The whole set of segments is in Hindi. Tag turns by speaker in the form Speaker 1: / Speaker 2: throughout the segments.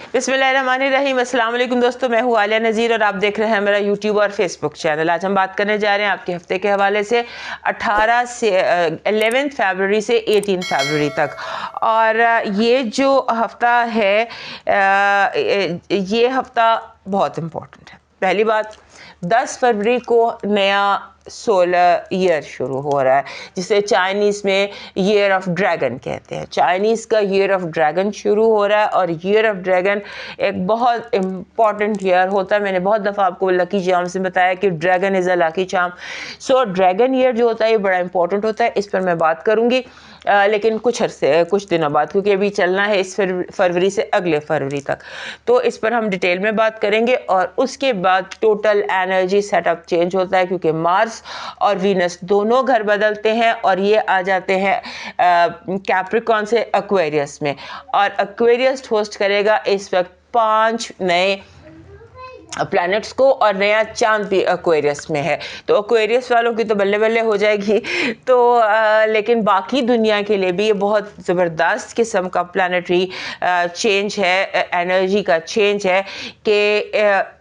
Speaker 1: बिस्मिल्लाहिर्रहमानिर्रहीम। अस्सलाम वालेकुम दोस्तों, मैं हूँ आलिया नज़ीर और आप देख रहे हैं मेरा यूट्यूब और फेसबुक चैनल। आज हम बात करने जा रहे हैं आपके हफ्ते के हवाले से 11 फरवरी से 18 फरवरी तक। और ये जो हफ्ता है ये हफ्ता बहुत इम्पोर्टेंट है। पहली बात, 10 फरवरी को नया सोलर ईयर शुरू हो रहा है, जिसे चाइनीज़ में ईयर ऑफ ड्रैगन कहते हैं। चाइनीज़ का ईयर ऑफ ड्रैगन शुरू हो रहा है और ईयर ऑफ ड्रैगन एक बहुत इम्पॉर्टेंट ईयर होता है। मैंने बहुत दफ़ा आपको लकी चार्म से बताया कि dragon is a lucky charm. So dragon year जो होता है ये बड़ा इंपॉर्टेंट होता है। इस पर मैं बात करूँगी लेकिन कुछ दिनों बाद, क्योंकि अभी चलना है इस फरवरी से अगले फरवरी तक। तो इस पर हम डिटेल में बात करेंगे। और उसके बाद टोटल एनर्जी सेटअप चेंज होता है, क्योंकि मार्स और वीनस दोनों घर बदलते हैं और ये आ जाते हैं कैप्रिकॉर्न से एक्वेरियस में। और एक्वेरियस होस्ट करेगा इस वक्त 5 नए प्लैनेट्स को, और नया चांद भी एक्वेरियस में है। तो एक्वेरियस वालों की तो बल्ले बल्ले हो जाएगी। तो लेकिन बाकी दुनिया के लिए भी ये बहुत ज़बरदस्त किस्म का प्लानिटरी चेंज है, एनर्जी का चेंज है कि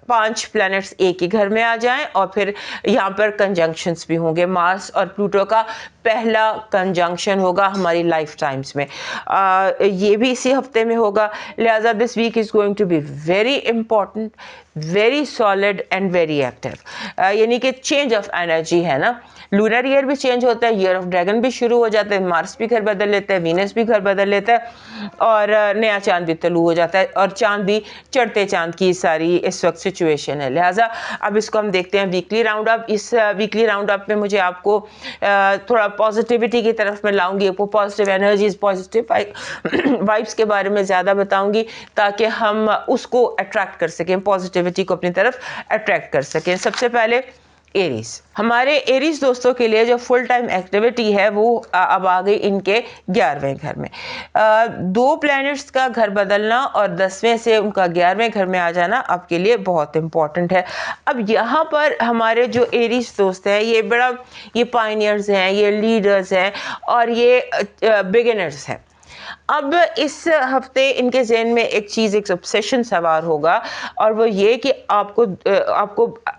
Speaker 1: 5 प्लैनेट्स एक ही घर में आ जाएं। और फिर यहाँ पर कंजंक्शंस भी होंगे। मार्स और प्लूटो का पहला कंजंक्शन होगा हमारी लाइफ टाइम्स में। ये भी इसी हफ्ते में होगा। लिहाजा this week is going to be very important, very solid and very active. यानी कि चेंज ऑफ एनर्जी है ना। लूनर ईयर भी चेंज होता है, ईयर ऑफ ड्रैगन भी शुरू हो जाता है, मार्स भी घर बदल लेता है, वीनस भी घर बदल लेता है, और नया चांद भी तलू हो जाता है। और चांद भी चढ़ते चांद की सारी इस वक्त सिचुएशन है। लिहाजा अब इसको हम देखते हैं वीकली राउंड अप। इस वीकली राउंड अप में मुझे आपको थोड़ा पॉजिटिविटी की तरफ मैं लाऊंगी, वो पॉजिटिव एनर्जीज, पॉजिटिव वाइब्स के बारे में ज़्यादा बताऊंगी, ताकि हम उसको अट्रैक्ट कर सकें, पॉजिटिविटी को अपनी तरफ अट्रैक्ट कर सकें। सबसे पहले एरीज, हमारे एरीज दोस्तों के लिए जो फुल टाइम एक्टिविटी है वो अब आ गई इनके 11वें घर में। 2 प्लैनेट्स का घर बदलना और 10वें से उनका 11वें घर में आ जाना आपके लिए बहुत इंपॉर्टेंट है। अब यहाँ पर हमारे जो एरीज दोस्त हैं ये पायनियर्स हैं, ये लीडर्स हैं और ये बिगिनर्स हैं। अब इस हफ्ते इनके ज़हन में एक ऑब्सेशन सवार होगा, और वो ये कि आपको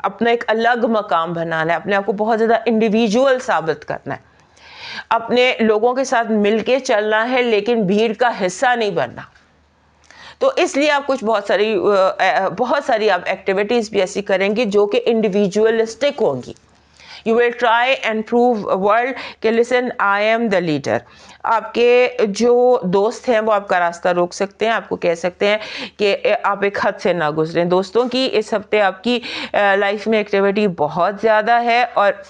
Speaker 1: अपना एक अलग मकाम बनाना है, अपने आप को बहुत ज़्यादा इंडिविजुअल साबित करना है, अपने लोगों के साथ मिलके चलना है, लेकिन भीड़ का हिस्सा नहीं बनना। तो इसलिए आप बहुत सारी आप एक्टिविटीज़ भी ऐसी करेंगी जो कि इंडिविजुअलिस्टिक होंगी। You will try and prove world कि listen I am the leader. आपके जो दोस्त हैं वो आपका रास्ता रोक सकते हैं, आपको कह सकते हैं कि आप एक हद से ना गुजरें। दोस्तों की इस हफ्ते आपकी लाइफ में एक्टिविटी बहुत ज़्यादा है, और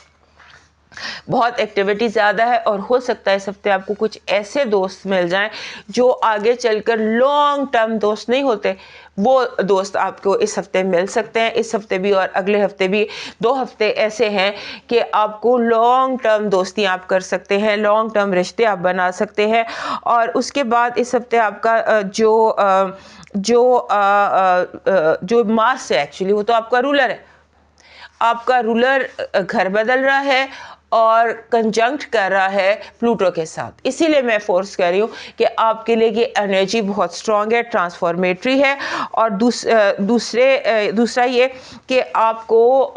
Speaker 1: बहुत एक्टिविटी ज़्यादा है, और हो सकता है इस हफ्ते आपको कुछ ऐसे दोस्त मिल जाएं जो आगे चलकर लॉन्ग टर्म दोस्त नहीं होते। वो दोस्त आपको इस हफ्ते मिल सकते हैं। इस हफ्ते भी और अगले हफ्ते भी 2 हफ्ते ऐसे हैं कि आपको लॉन्ग टर्म दोस्ती आप कर सकते हैं, लॉन्ग टर्म रिश्ते आप बना सकते हैं। और उसके बाद इस हफ्ते आपका जो मार्स है, एक्चुअली वो तो आपका रूलर है। आपका रूलर घर बदल रहा है और कंजंक्ट कर रहा है प्लूटो के साथ। इसीलिए मैं फोर्स कर रही हूँ कि आपके लिए ये एनर्जी बहुत स्ट्रांग है, ट्रांसफॉर्मेटरी है। और दूसरा ये कि आपको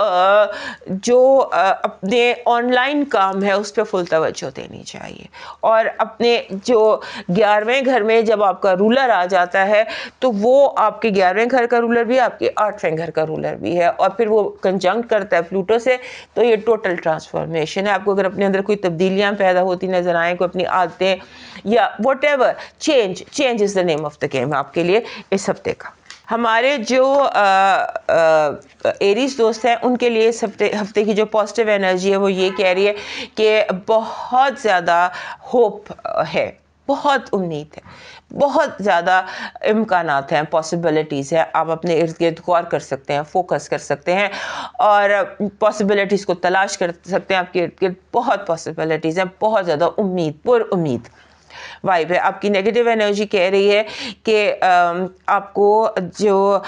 Speaker 1: जो अपने ऑनलाइन काम है उस पर फुल तवज्जो देनी चाहिए। और अपने जो 11वें घर में जब आपका रूलर आ जाता है, तो वो आपके 11वें घर का रूलर भी, आपके 8वें घर का रूलर भी है, और फिर वो कंजंक्ट करता है प्लूटो से। तो ये टोटल ट्रांसफॉर्मेशन है। आपको अगर अपने अंदर कोई तब्दीलियां पैदा होती नजर आए, कोई अपनी आदतें या whatever, change is the name of the game आपके लिए इस हफ्ते का। हमारे जो एरीज दोस्त हैं उनके लिए इस हफ्ते की जो पॉजिटिव एनर्जी है वो ये कह रही है कि बहुत ज़्यादा होप है, बहुत उम्मीद है, बहुत ज़्यादा इम्कानात हैं, पॉसिबिलिटीज़ हैं। आप अपने इर्द गिर्द गौर कर सकते हैं, फोकस कर सकते हैं और पॉसिबिलिटीज़ को तलाश कर सकते हैं। आपके इर्द गिर्द बहुत पॉसिबिलिटीज़ हैं, बहुत ज़्यादा पुरुम्मीद वाइब है। आपकी नेगेटिव एनर्जी कह रही है कि आपको जो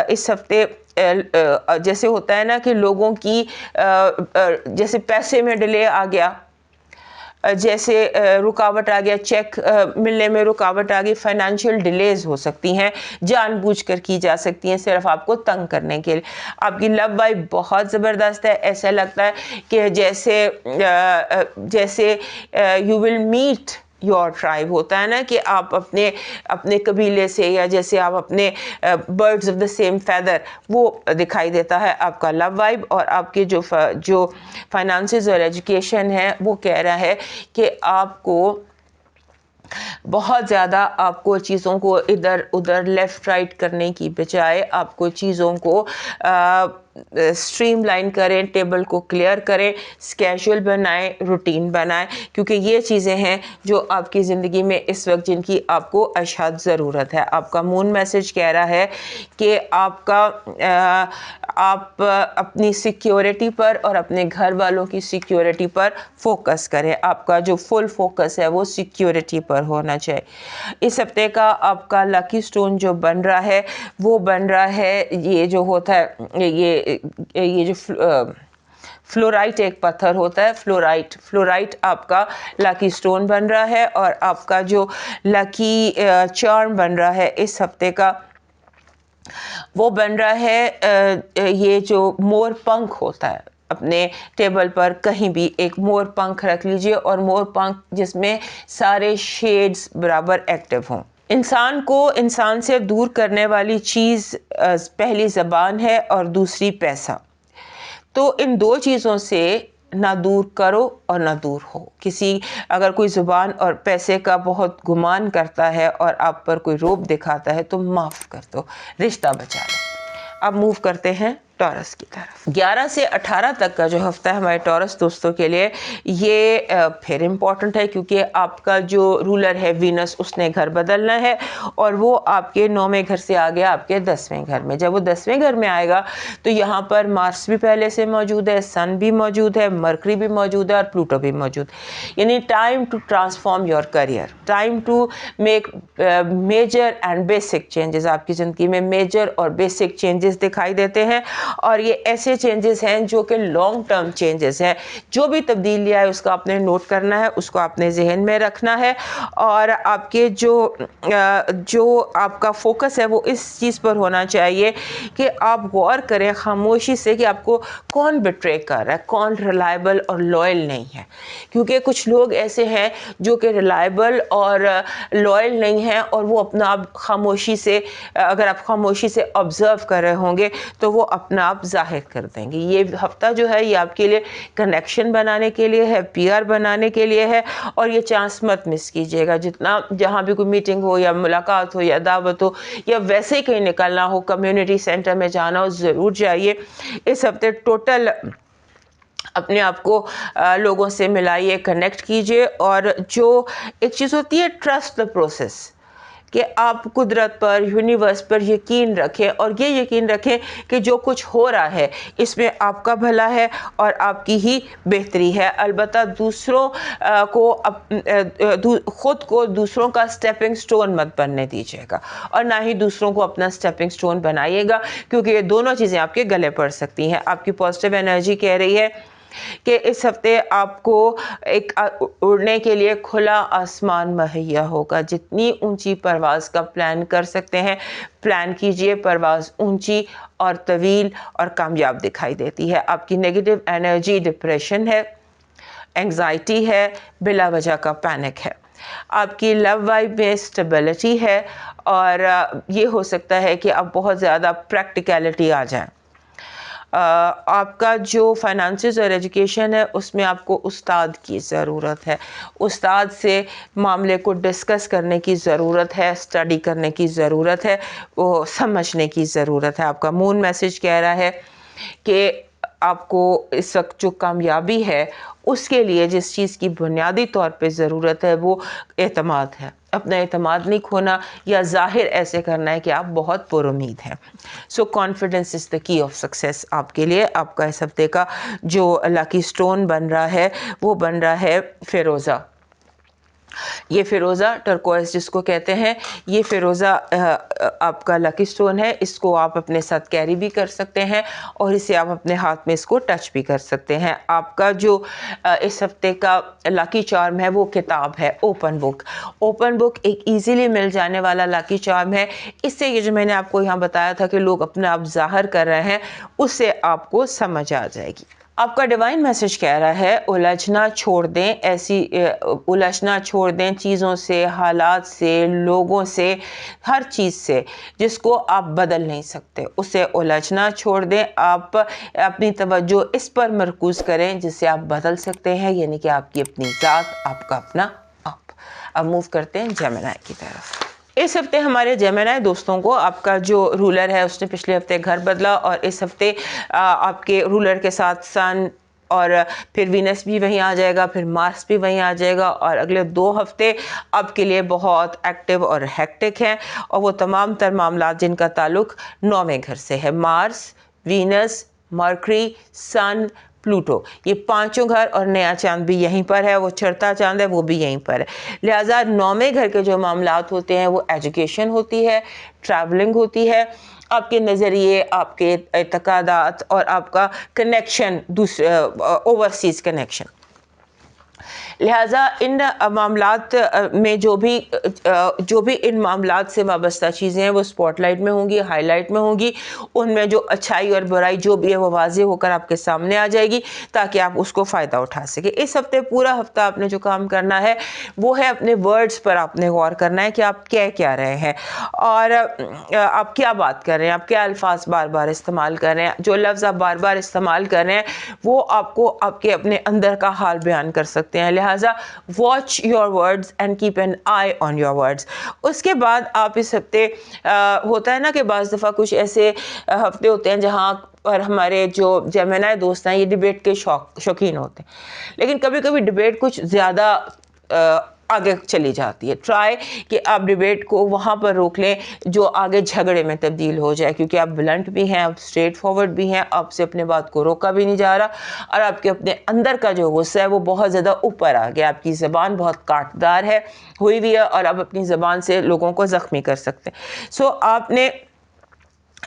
Speaker 1: इस हफ्ते जैसे होता है ना कि लोगों की जैसे पैसे में डिले आ गया, जैसे रुकावट आ गया, चेक मिलने में रुकावट आ गई, फाइनेंशियल डिलेज हो सकती हैं, जानबूझकर की जा सकती हैं सिर्फ आपको तंग करने के लिए। आपकी लव वाइब बहुत ज़बरदस्त है, ऐसा लगता है कि जैसे you will meet your tribe, होता है ना कि आप अपने अपने कबीले से, या जैसे आप अपने birds of the same feather, वो दिखाई देता है आपका लव वाइब। और आपके जो फाइनेंसेस और एजुकेशन है वो कह रहा है कि आपको बहुत ज़्यादा, आपको चीज़ों को इधर उधर लेफ़्ट राइट करने की बजाय आपको चीज़ों को स्ट्रीमलाइन करें, टेबल को क्लियर करें, स्केड्यूल बनाएं, रूटीन बनाएं, क्योंकि ये चीज़ें हैं जो आपकी ज़िंदगी में इस वक्त जिनकी आपको अशद ज़रूरत है। आपका मून मैसेज कह रहा है कि आप अपनी सिक्योरिटी पर और अपने घर वालों की सिक्योरिटी पर फोकस करें। आपका जो फुल फोकस है वो सिक्योरिटी पर होना चाहिए। इस हफ्ते का आपका लकी स्टोन जो बन रहा है वो बन रहा है, ये जो होता है ये जो फ्लोराइट एक पत्थर होता है, फ्लोराइट आपका लकी स्टोन बन रहा है। और आपका जो लकी चार्म बन रहा है इस हफ्ते का वो बन रहा है ये जो मोर पंख होता है, अपने टेबल पर कहीं भी एक मोर पंख रख लीजिए, और मोर पंख जिसमें सारे शेड्स बराबर एक्टिव हों। इंसान को इंसान से दूर करने वाली चीज़ पहली ज़बान है और दूसरी पैसा। तो इन दो चीज़ों से ना दूर करो और ना दूर हो। अगर कोई ज़ुबान और पैसे का बहुत गुमान करता है और आप पर कोई रोब दिखाता है तो माफ़ कर दो, रिश्ता बचा लो। अब मूव करते हैं टॉरस की तरफ। 11 से 18 तक का जो हफ्ता है हमारे टॉरस दोस्तों के लिए, ये फिर इम्पॉर्टेंट है, क्योंकि आपका जो रूलर है वीनस, उसने घर बदलना है और वो आपके 9वें घर से आ गया आपके 10वें घर में। जब वो 10वें घर में आएगा तो यहाँ पर मार्स भी पहले से मौजूद है, सन भी मौजूद है, मरकरी भी मौजूद है और प्लूटो भी मौजूद। यानी time to transform your career, time to make major and basic changes. आपकी ज़िंदगी में मेजर और बेसिक चेंजेस दिखाई देते हैं, और ये ऐसे चेंजेस हैं जो कि लॉन्ग टर्म चेंजेस हैं। जो भी तब्दीली आए उसका आपने नोट करना है, उसको आपने जहन में रखना है, और आपके जो आपका फोकस है वो इस चीज़ पर होना चाहिए कि आप गौर करें खामोशी से कि आपको कौन बिट्रे कर रहा है, कौन रिलायबल और लॉयल नहीं है। क्योंकि कुछ लोग ऐसे हैं जो कि रिलायबल और लॉयल नहीं हैं, और वो अपना आप खामोशी से, अगर आप खामोशी से ऑब्ज़र्व कर रहे होंगे तो वो अपना आप जाहिर कर देंगे। ये हफ्ता जो है ये आपके लिए कनेक्शन बनाने के लिए है, पीआर बनाने के लिए है, और ये चांस मत मिस कीजिएगा। जितना जहाँ भी कोई मीटिंग हो या मुलाकात हो या दावत हो या वैसे ही कहीं निकलना हो, कम्युनिटी सेंटर में जाना हो, ज़रूर जाइए। इस हफ्ते टोटल अपने आप को लोगों से मिलाइए, कनेक्ट कीजिए, और जो एक चीज़ होती है ट्रस्ट द प्रोसेस, कि आप कुदरत पर, यूनिवर्स पर यकीन रखें, और ये यकीन रखें कि जो कुछ हो रहा है इसमें आपका भला है और आपकी ही बेहतरी है। अलबत्ता दूसरों खुद को दूसरों का स्टेपिंग स्टोन मत बनने दीजिएगा, और ना ही दूसरों को अपना स्टेपिंग स्टोन बनाइएगा, क्योंकि ये दोनों चीज़ें आपके गले पड़ सकती हैं। आपकी पॉजिटिव एनर्जी कह रही है कि इस हफ्ते आपको एक उड़ने के लिए खुला आसमान मुहैया होगा। जितनी ऊंची परवाज़ का प्लान कर सकते हैं प्लान कीजिए। परवाज़ ऊंची और तवील और कामयाब दिखाई देती है। आपकी नेगेटिव एनर्जी डिप्रेशन है, एंग्जाइटी है, बिला वजह का पैनिक है। आपकी लव वाइब में स्टेबिलिटी है, और ये हो सकता है कि आप बहुत ज़्यादा प्रैक्टिकलिटी आ जाए। आपका जो फाइनेंसेस और एजुकेशन है उसमें आपको उस्ताद की ज़रूरत है। उस्ताद से मामले को डिस्कस करने की ज़रूरत है, स्टडी करने की ज़रूरत है, वो समझने की ज़रूरत है। आपका मून मैसेज कह रहा है कि आपको इस वक्त जो कामयाबी है उसके लिए जिस चीज़ की बुनियादी तौर पे ज़रूरत है वो एतमाद है। अपना एतमाद नहीं खोना या ज़ाहिर ऐसे करना है कि आप बहुत पुरुमीद हैं। सो confidence is the key of success आपके लिए। आपका इस हफ्ते का जो लकी स्टोन बन रहा है वो बन रहा है फ़िरोज़ा। ये फ़िरोज़ा टर्कोइज़ जिसको कहते हैं, ये फ़िरोज़ा आपका लकी स्टोन है। इसको आप अपने साथ कैरी भी कर सकते हैं और इसे आप अपने हाथ में इसको टच भी कर सकते हैं। आपका जो इस हफ्ते का लकी चार्म है वो किताब है ओपन बुक। ओपन बुक एक ईज़िली मिल जाने वाला लकी चार्म है। इससे ये जो मैंने आपको यहाँ बताया था कि लोग अपने आप ज़ाहिर कर रहे हैं, उससे आपको समझ आ जाएगी। आपका डिवाइन मैसेज कह रहा है उलझना छोड़ दें, उलझना छोड़ दें चीज़ों से, हालात से, लोगों से, हर चीज़ से जिसको आप बदल नहीं सकते, उसे उलझना छोड़ दें। आप अपनी तवज्जो इस पर मरकूज़ करें जिससे आप बदल सकते हैं, यानी कि आपकी अपनी ज़ात, आपका अपना आप। अब मूव करते हैं जेमिनी की तरफ। इस हफ्ते हमारे जेमिनी दोस्तों को आपका जो रूलर है उसने पिछले हफ्ते घर बदला और इस हफ्ते आपके रूलर के साथ सन और फिर वीनस भी वहीं आ जाएगा, फिर मार्स भी वहीं आ जाएगा और अगले 2 हफ्ते आपके लिए बहुत एक्टिव और हेक्टिक हैं और वो तमाम तर मामलात जिनका ताल्लुक 9वें घर से है। मार्स, वीनस, मरकरी, सन, प्लूटो, ये पांचों घर और नया चांद भी यहीं पर है, वो चढ़ता चांद है वो भी यहीं पर है। लिहाजा 9वें घर के जो मामलात होते हैं वो एजुकेशन होती है, ट्रैवलिंग होती है, आपके नज़रिए, आपके एतकादात और आपका कनेक्शन दूसरे ओवरसीज़ कनेक्शन। लिहाजा इन मामलात में जो भी इन मामलात से वाबस्ता चीज़ें हैं वो स्पॉटलाइट में होंगी, हाईलाइट में होंगी। उनमें जो अच्छाई और बुराई जो भी है वो वाज़ेह होकर आपके सामने आ जाएगी ताकि आप उसको फ़ायदा उठा सकें। इस हफ्ते पूरा हफ्ता आपने जो काम करना है वो है अपने वर्ड्स पर आपने गौर करना है कि आप कह क्या रहे हैं और आप क्या बात कर रहे हैं, आप क्या अल्फाज बार बार इस्तेमाल कर रहे हैं। जो लफ्ज़ आप बार बार इस्तेमाल कर रहे हैं वो आपको आपके अपने अंदर का हाल बयान कर सकते हैं। लिहाजा watch your words and keep an I on your words. उसके बाद आप इस हफ्ते होता है ना कि बाज़ दफ़ा कुछ ऐसे हफ्ते होते हैं जहाँ पर हमारे जो जेमिनी दोस्त हैं ये डिबेट के शौकीन होते हैं, लेकिन कभी कभी डिबेट कुछ ज़्यादा आगे चली जाती है। ट्राई कि आप डिबेट को वहाँ पर रोक लें जो आगे झगड़े में तब्दील हो जाए, क्योंकि आप ब्लंट भी हैं, आप स्ट्रेट फॉरवर्ड भी हैं, आपसे अपने बात को रोका भी नहीं जा रहा और आपके अपने अंदर का जो गुस्सा है वो बहुत ज़्यादा ऊपर आ गया। आपकी ज़बान बहुत काटदार है हुई भी है और आप अपनी ज़बान से लोगों को ज़ख्मी कर सकते हैं। सो आपने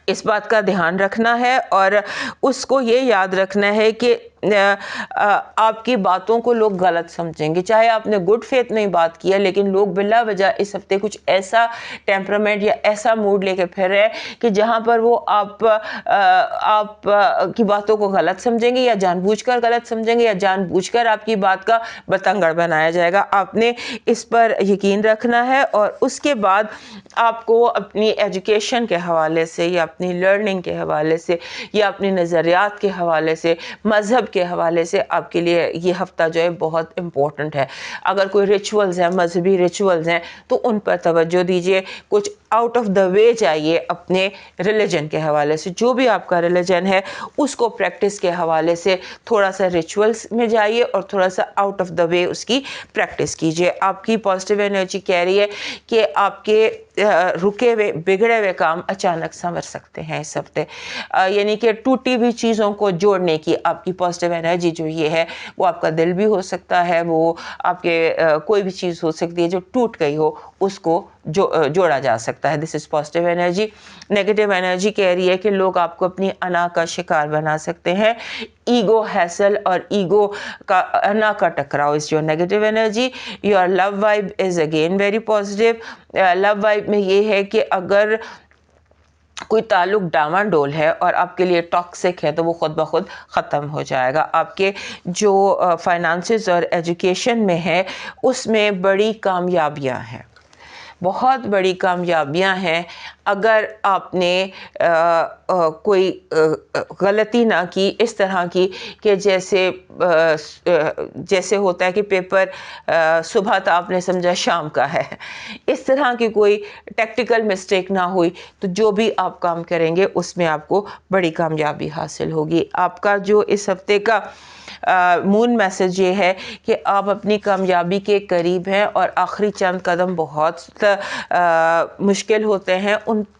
Speaker 1: इस बात का ध्यान रखना है और उसको ये याद रखना है कि आपकी बातों को लोग गलत समझेंगे। चाहे आपने गुड फेथ में बात किया, लेकिन लोग बिला वजह इस हफ्ते कुछ ऐसा टेम्परामेंट या ऐसा मूड लेके फिर रहे हैं कि जहाँ पर वो आप की बातों को गलत समझेंगे या जानबूझकर गलत समझेंगे या जानबूझकर आपकी बात का बतंगड़ बनाया जाएगा। आपने इस पर यकीन रखना है और उसके बाद आपको अपनी एजुकेशन के हवाले से या अपनी लर्निंग के हवाले से या अपनी नज़रियात के हवाले से, मज़हब के हवाले से आपके लिए ये हफ़्ता जो है बहुत इम्पोर्टेंट है। अगर कोई रिचुअल्स हैं, मजहबी रिचुअल्स हैं, तो उन पर तवज्जो दीजिए। कुछ आउट ऑफ द वे चाहिए अपने रिलीजन के हवाले से। जो भी आपका रिलीजन है उसको प्रैक्टिस के हवाले से थोड़ा सा रिचुअल्स में जाइए और थोड़ा सा आउट ऑफ द वे उसकी प्रैक्टिस कीजिए। आपकी पॉजिटिव एनर्जी कह रही है कि आपके रुके हुए बिगड़े हुए काम अचानक संवर सकते हैं इस हफ्ते, यानी कि टूटी हुई चीज़ों को जोड़ने की आपकी पॉजिटिव एनर्जी जो ये है वो आपका दिल भी हो सकता है, वो आपके कोई भी चीज़ हो सकती है जो टूट गई हो उसको जोड़ा जा सकता है। This is positive energy. Negative energy कह रही है कि लोग आपको अपनी अना का शिकार बना सकते हैं। ईगो हैसल और ईगो का अना का टकराव इस जो negative energy. Your love vibe is again very positive. Love vibe में ये है कि अगर कोई ताल्लुक डामाडोल है और आपके लिए टॉक्सिक है तो वो खुद ब खुद ख़त्म हो जाएगा। आपके जो फाइनेंसेस और एजुकेशन में है उसमें बड़ी कामयाबियां हैं, बहुत बड़ी कामयाबियां हैं। अगर आपने कोई गलती ना की इस तरह की कि जैसे होता है कि पेपर सुबह था आपने समझा शाम का है, इस तरह की कोई टेक्निकल मिस्टेक ना हुई तो जो भी आप काम करेंगे उसमें आपको बड़ी कामयाबी हासिल होगी। आपका जो इस हफ्ते का मून मैसेज ये है कि आप अपनी कामयाबी के करीब हैं और आखिरी चंद कदम बहुत मुश्किल होते हैं,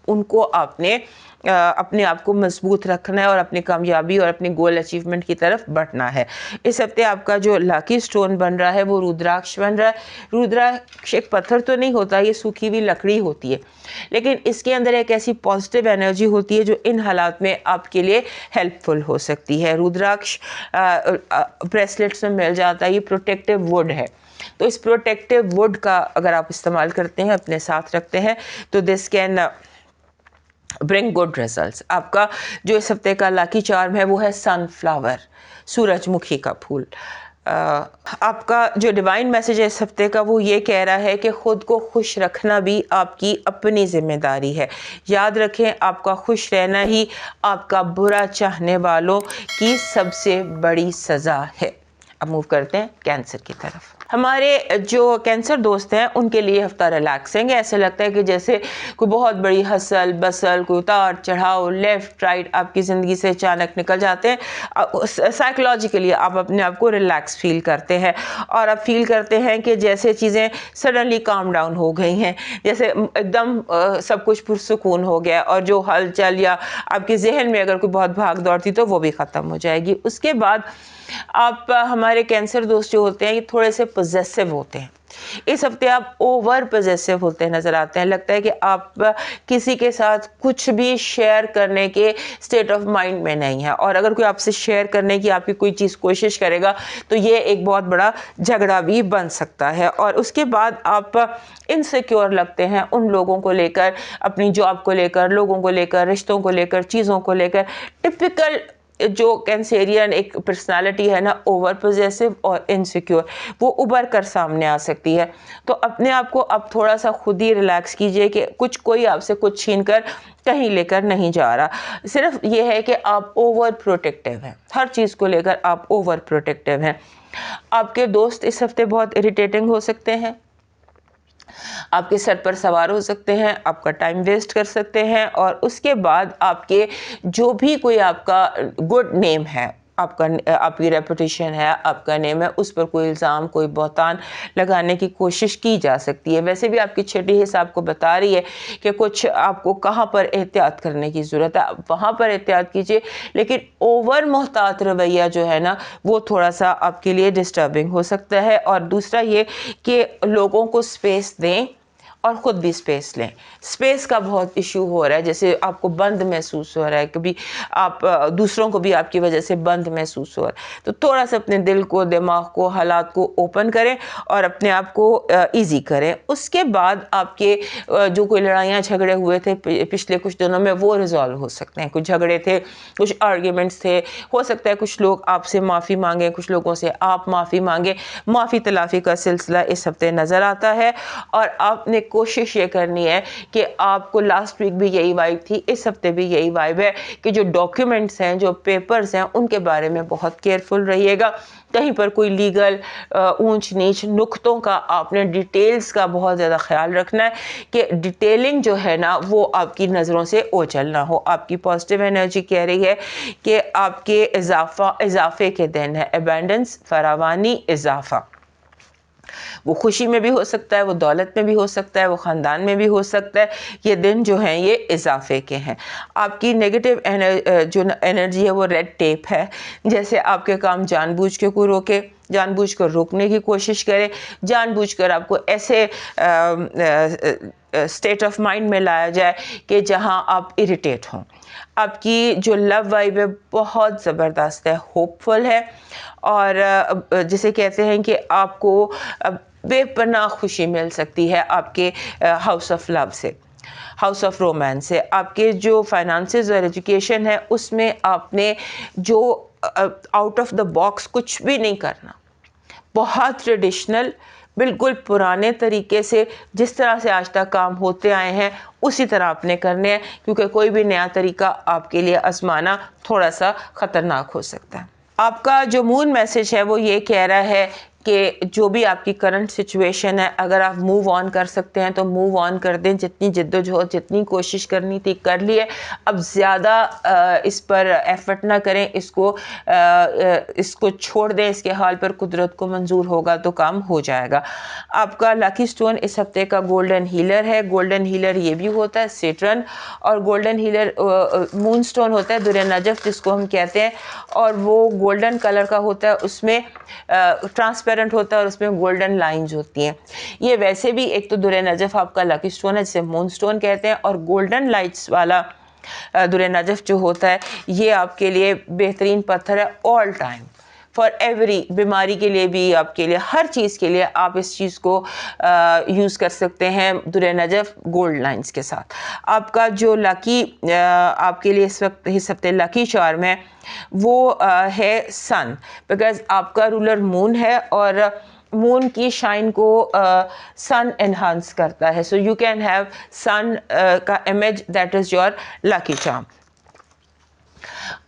Speaker 1: उनको आपने अपने आप को मजबूत रखना है और अपनी कामयाबी और अपनी गोल अचीवमेंट की तरफ बढ़ना है। इस हफ्ते आपका जो लकी स्टोन बन रहा है वो रुद्राक्ष बन रहा है। रुद्राक्ष एक पत्थर तो नहीं होता, ये सूखी हुई लकड़ी होती है, लेकिन इसके अंदर एक ऐसी पॉजिटिव एनर्जी होती है जो इन हालात में आपके लिए हेल्पफुल हो सकती है। रुद्राक्ष ब्रेसलेट्स में मिल जाता है, ये प्रोटेक्टिव वुड है, तो इस प्रोटेक्टिव वुड का अगर आप इस्तेमाल करते हैं, अपने साथ रखते हैं, तो this can bring good results. आपका जो इस हफ्ते का लकी चार्म है वो है सनफ्लावर, सूरजमुखी का फूल। आपका जो डिवाइन मैसेज है इस हफ्ते का वो ये कह रहा है कि ख़ुद को खुश रखना भी आपकी अपनी ज़िम्मेदारी है। याद रखें, आपका खुश रहना ही आपका बुरा चाहने वालों की सबसे बड़ी सज़ा है। अब मूव करते हैं कैंसर की तरफ। हमारे जो कैंसर दोस्त हैं उनके लिए हफ्ता रिलैक्सिंग है। ऐसा लगता है कि जैसे कोई बहुत बड़ी हसल बसल, कोई उतार चढ़ाव, लेफ़्ट राइट आपकी ज़िंदगी से अचानक निकल जाते हैं। साइकोलॉजिकली आप अपने आप को रिलैक्स फील करते हैं और आप फील करते हैं कि जैसे चीज़ें सडनली काम डाउन हो गई हैं, जैसे एकदम सब कुछ पुरसुकून हो गया और जो हलचल या आपके जहन में अगर कोई बहुत भाग दौड़ थी तो वो भी ख़त्म हो जाएगी। उसके बाद आप हमारे कैंसर दोस्त जो होते हैं ये थोड़े से पॉजेसिव होते हैं। इस हफ्ते आप ओवर पॉजेसिव होते नज़र आते हैं। लगता है कि आप किसी के साथ कुछ भी शेयर करने के स्टेट ऑफ माइंड में नहीं है, और अगर कोई आपसे शेयर करने की आपकी कोई चीज़ कोशिश करेगा तो ये एक बहुत बड़ा झगड़ा भी बन सकता है। और उसके बाद आप इनसिक्योर लगते हैं उन लोगों को लेकर, अपनी जॉब को लेकर, लोगों को लेकर, रिश्तों को लेकर, चीज़ों को लेकर। टिपिकल जो कैंसेरियन एक पर्सनालिटी है ना, ओवर पॉजेसिव और इनसिक्योर, वो उभर कर सामने आ सकती है। तो अपने आप को अब थोड़ा सा खुद ही रिलैक्स कीजिए कि कोई आपसे कुछ छीन कर कहीं लेकर नहीं जा रहा। सिर्फ ये है कि आप ओवर प्रोटेक्टिव हैं, हर चीज़ को लेकर आप ओवर प्रोटेक्टिव हैं। आपके दोस्त इस हफ्ते बहुत इरिटेटिंग हो सकते हैं, आपके सर पर सवार हो सकते हैं, आपका टाइम वेस्ट कर सकते हैं, और उसके बाद आपके जो भी कोई आपका गुड नेम है, आपकी रेपुटेशन है, आपका नेम है, उस पर कोई इल्ज़ाम, कोई बहतान लगाने की कोशिश की जा सकती है। वैसे भी आपकी छठी हिस्सा आपको बता रही है कि कुछ आपको कहाँ पर एहतियात करने की ज़रूरत है, आप वहाँ पर एहतियात कीजिए, लेकिन ओवर मोहतात रवैया जो है ना वो थोड़ा सा आपके लिए डिस्टर्बिंग हो सकता है। और दूसरा ये कि लोगों को स्पेस दें और ख़ुद भी स्पेस लें। स्पेस का बहुत इशू हो रहा है, जैसे आपको बंद महसूस हो रहा है, कभी आप दूसरों को भी आपकी वजह से बंद महसूस हो रहा है, तो थोड़ा सा अपने दिल को, दिमाग को, हालात को ओपन करें और अपने आप को ईजी करें। उसके बाद आपके जो कोई लड़ाइयाँ झगड़े हुए थे पिछले कुछ दिनों में वो रिजॉल्व हो सकते हैं। कुछ झगड़े थे, कुछ आर्ग्यूमेंट्स थे, हो सकता है कुछ लोग आपसे माफ़ी मांगें, कुछ लोगों से आप माफ़ी मांगें। माफ़ी तलाफ़ी का सिलसिला इस हफ्ते नज़र आता है और आपने कोशिश ये करनी है कि आपको लास्ट वीक भी यही वाइब थी, इस हफ्ते भी यही वाइब है कि जो डॉक्यूमेंट्स हैं, जो पेपर्स हैं, उनके बारे में बहुत केयरफुल रहिएगा। कहीं पर कोई लीगल ऊंच नीच नुक्तों का आपने डिटेल्स का बहुत ज़्यादा ख्याल रखना है कि डिटेलिंग जो है ना वो आपकी नज़रों से ओझल ना हो। आपकी पॉजिटिव एनर्जी कह रही है कि आपके इजाफे के दिन है, एबेंडेंस, फरावानी, इजाफा। वो खुशी में भी हो सकता है, वो दौलत में भी हो सकता है, वो ख़ानदान में भी हो सकता है। ये दिन जो हैं ये इजाफे के हैं। आपकी नेगेटिव जो एनर्जी है वो रेड टेप है, जैसे आपके काम जानबूझ के कोई रोके, जानबूझकर रोकने की कोशिश करें, जानबूझकर आपको ऐसे स्टेट ऑफ माइंड में लाया जाए कि जहां आप इरिटेट हों। आपकी जो लव वाइब है बहुत ज़बरदस्त है, होपफुल है, और जिसे कहते हैं कि आपको बेपनाह खुशी मिल सकती है आपके हाउस ऑफ लव से, हाउस ऑफ रोमांस से। आपके जो फाइनेंसेस और एजुकेशन है उसमें आपने जो आउट ऑफ द बॉक्स कुछ भी नहीं करना, बहुत ट्रेडिशनल, बिल्कुल पुराने तरीके से जिस तरह से आज तक काम होते आए हैं उसी तरह आपने करने हैं, क्योंकि कोई भी नया तरीका आपके लिए आजमाना थोड़ा सा ख़तरनाक हो सकता है। आपका जो मून मैसेज है वो ये कह रहा है कि जो भी आपकी करंट सिचुएशन है, अगर आप मूव ऑन कर सकते हैं तो मूव ऑन कर दें। जितनी जिद्दोजहद, जितनी कोशिश करनी थी कर लिए, अब ज़्यादा इस पर एफर्ट ना करें, इसको छोड़ दें, इसके हाल पर कुदरत को मंजूर होगा तो काम हो जाएगा। आपका लकी स्टोन इस हफ्ते का गोल्डन हीलर है। गोल्डन हीलर ये भी होता है सेटर्न, और गोल्डन हीलर मून स्टोन होता है दुर्र नजफ जिसको हम कहते हैं, और वो गोल्डन कलर का होता है, उसमें ट्रांसपेरेंट होता है और उसमें गोल्डन लाइंस होती हैं। ये वैसे भी एक तो दुर्र नजफ आपका लकी स्टोन है जिसे मून स्टोन कहते हैं, और गोल्डन लाइट्स वाला दुर्र नजफ जो होता है ये आपके लिए बेहतरीन पत्थर है ऑल टाइम, फॉर एवरी, बीमारी के लिए भी, आपके लिए हर चीज़ के लिए आप इस चीज़ को यूज़ कर सकते हैं दुर्र नजफ गोल्ड लाइंस के साथ। आपका जो लकी आपके लिए इस हफ्ते लकी चार्म है वो है सन, बिकॉज आपका रूलर मून है और मून की शाइन को सन एनहांस करता है। सो यू कैन हैव सन का image, that is your lucky charm.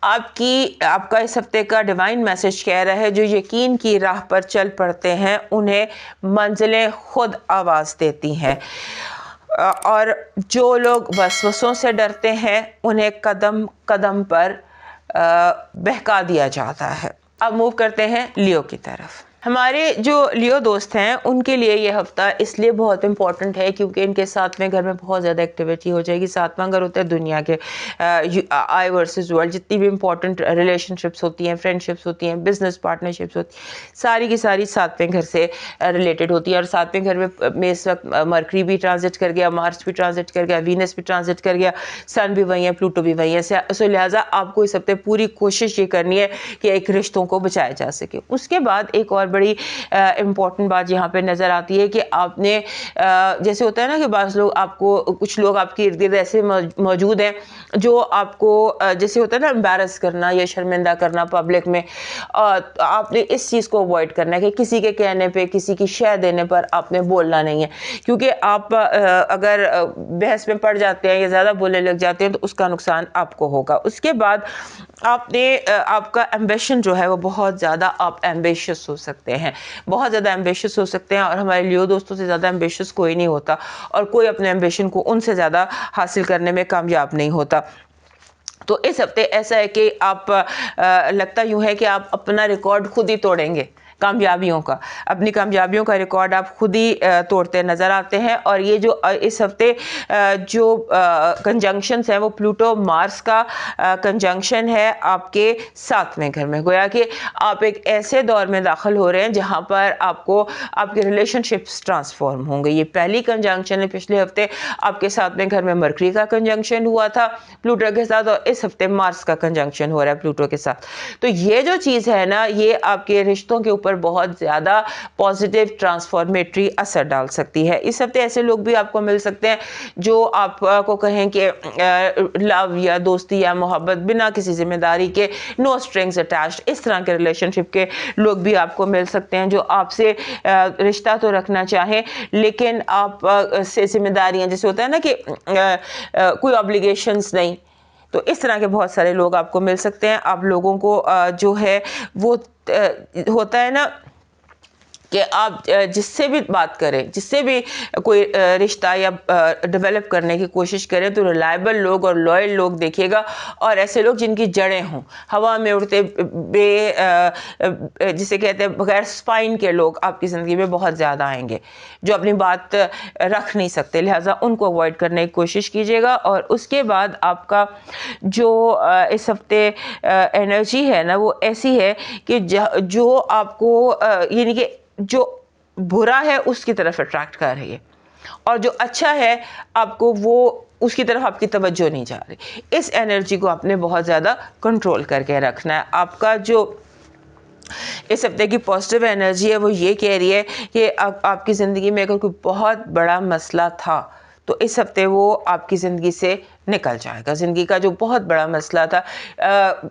Speaker 1: आपका इस हफ्ते का डिवाइन मैसेज कह रहा है, जो यकीन की राह पर चल पड़ते हैं उन्हें मंजिलें खुद आवाज़ देती हैं, और जो लोग वसवसों से डरते हैं उन्हें कदम कदम पर बहका दिया जाता है। अब मूव करते हैं लियो की तरफ। हमारे जो लियो दोस्त हैं उनके लिए ये हफ्ता इसलिए बहुत इंपॉर्टेंट है क्योंकि इनके सातवें घर में बहुत ज़्यादा एक्टिविटी हो जाएगी। सातवां घर होता है दुनिया के आई वर्सेस वर्ल्ड, जितनी भी इंपॉर्टेंट रिलेशनशिप्स होती हैं, फ्रेंडशिप्स होती हैं, बिजनेस पार्टनरशिप्स होती हैं, सारी की सारी सातवें घर से रिलेटेड होती है। और सातवें घर में इस वक्त मरकरी भी ट्रांजिट कर गया, मार्स भी ट्रांजिट कर गया, वीनस भी ट्रांजिट कर गया, सन भी वही है, प्लूटो भी वही है। सो लिहाजा आपको इस हफ्ते पूरी कोशिश ये करनी है कि एक रिश्तों को बचाया जा सके। उसके बाद एक और बड़ी इम्पॉर्टेंट बात यहाँ पे नज़र आती है कि आपने जैसे होता है ना कि बाज़ लोग आपको, कुछ लोग आपके इर्द गिर्द ऐसे मौजूद हैं जो आपको जैसे होता है ना एम्बैरस करना या शर्मिंदा करना पब्लिक में, आपने इस चीज़ को अवॉइड करना है कि किसी के कहने पे, किसी की शय देने पर आपने बोलना नहीं है, क्योंकि आप अगर बहस में पड़ जाते हैं या ज़्यादा बोलने लग जाते हैं तो उसका नुकसान आपको होगा। उसके बाद आपका एम्बिशन जो है वो बहुत ज़्यादा, आप एम्बिशियस हो सकते हैं, बहुत ज़्यादा एम्बिशियस हो सकते हैं, और हमारे लियो दोस्तों से ज़्यादा एम्बिशियस कोई नहीं होता, और कोई अपने एम्बिशन को उनसे ज़्यादा हासिल करने में कामयाब नहीं होता। तो इस हफ्ते ऐसा है कि आप लगता यूँ है कि आप अपना रिकॉर्ड खुद ही तोड़ेंगे, कामयाबियों का, अपनी कामयाबियों का रिकॉर्ड आप खुद ही तोड़ते नज़र आते हैं। और ये जो इस हफ्ते जो कंजंक्शंस हैं वो प्लूटो मार्स का कंजंक्शन है आपके सातवें घर में। गोया कि आप एक ऐसे दौर में दाखिल हो रहे हैं जहां पर आपको आपके रिलेशनशिप्स ट्रांसफॉर्म होंगे। ये पहली कंजंक्शन है। पिछले हफ्ते आपके सातवें घर में मरकरी का कंजंक्शन हुआ था प्लूटो के साथ, और इस हफ्ते मार्स का कंजंक्शन हो रहा है प्लूटो के साथ। तो ये जो चीज़ है ना, ये आपके रिश्तों के ऊपर बहुत ज़्यादा पॉजिटिव ट्रांसफॉर्मेटरी असर डाल सकती है। इस हफ्ते ऐसे लोग भी आपको मिल सकते हैं जो आपको कहें कि लव या दोस्ती या मोहब्बत बिना किसी जिम्मेदारी के, नो स्ट्रिंग्स अटैच्ड, इस तरह के रिलेशनशिप के लोग भी आपको मिल सकते हैं जो आपसे रिश्ता तो रखना चाहें लेकिन आप से जिम्मेदारियां, जैसे होता है ना कि कोई ऑब्लिगेशंस नहीं, तो इस तरह के बहुत सारे लोग आपको मिल सकते हैं। आप लोगों को जो है वो होता है ना कि आप जिससे भी बात करें, जिससे भी कोई रिश्ता या डेवलप करने की कोशिश करें तो रिलायबल लोग और लॉयल लोग देखिएगा, और ऐसे लोग जिनकी जड़ें हों, हवा में उड़ते जिसे कहते हैं बगैर स्पाइन के लोग आपकी ज़िंदगी में बहुत ज़्यादा आएंगे जो अपनी बात रख नहीं सकते, लिहाजा उनको अवॉइड करने की कोशिश कीजिएगा। और उसके बाद आपका जो इस हफ्ते एनर्जी है ना वो ऐसी है कि जो आपको यानी कि जो बुरा है उसकी तरफ अट्रैक्ट कर रही है, और जो अच्छा है आपको वो उसकी तरफ आपकी तवज्जो नहीं जा रही। इस एनर्जी को आपने बहुत ज़्यादा कंट्रोल करके रखना है। आपका जो इस हफ्ते की पॉजिटिव एनर्जी है वो ये कह रही है कि आपकी ज़िंदगी में अगर कोई बहुत बड़ा मसला था तो इस हफ्ते वो आपकी ज़िंदगी से निकल जाएगा। ज़िंदगी का जो बहुत बड़ा मसला था,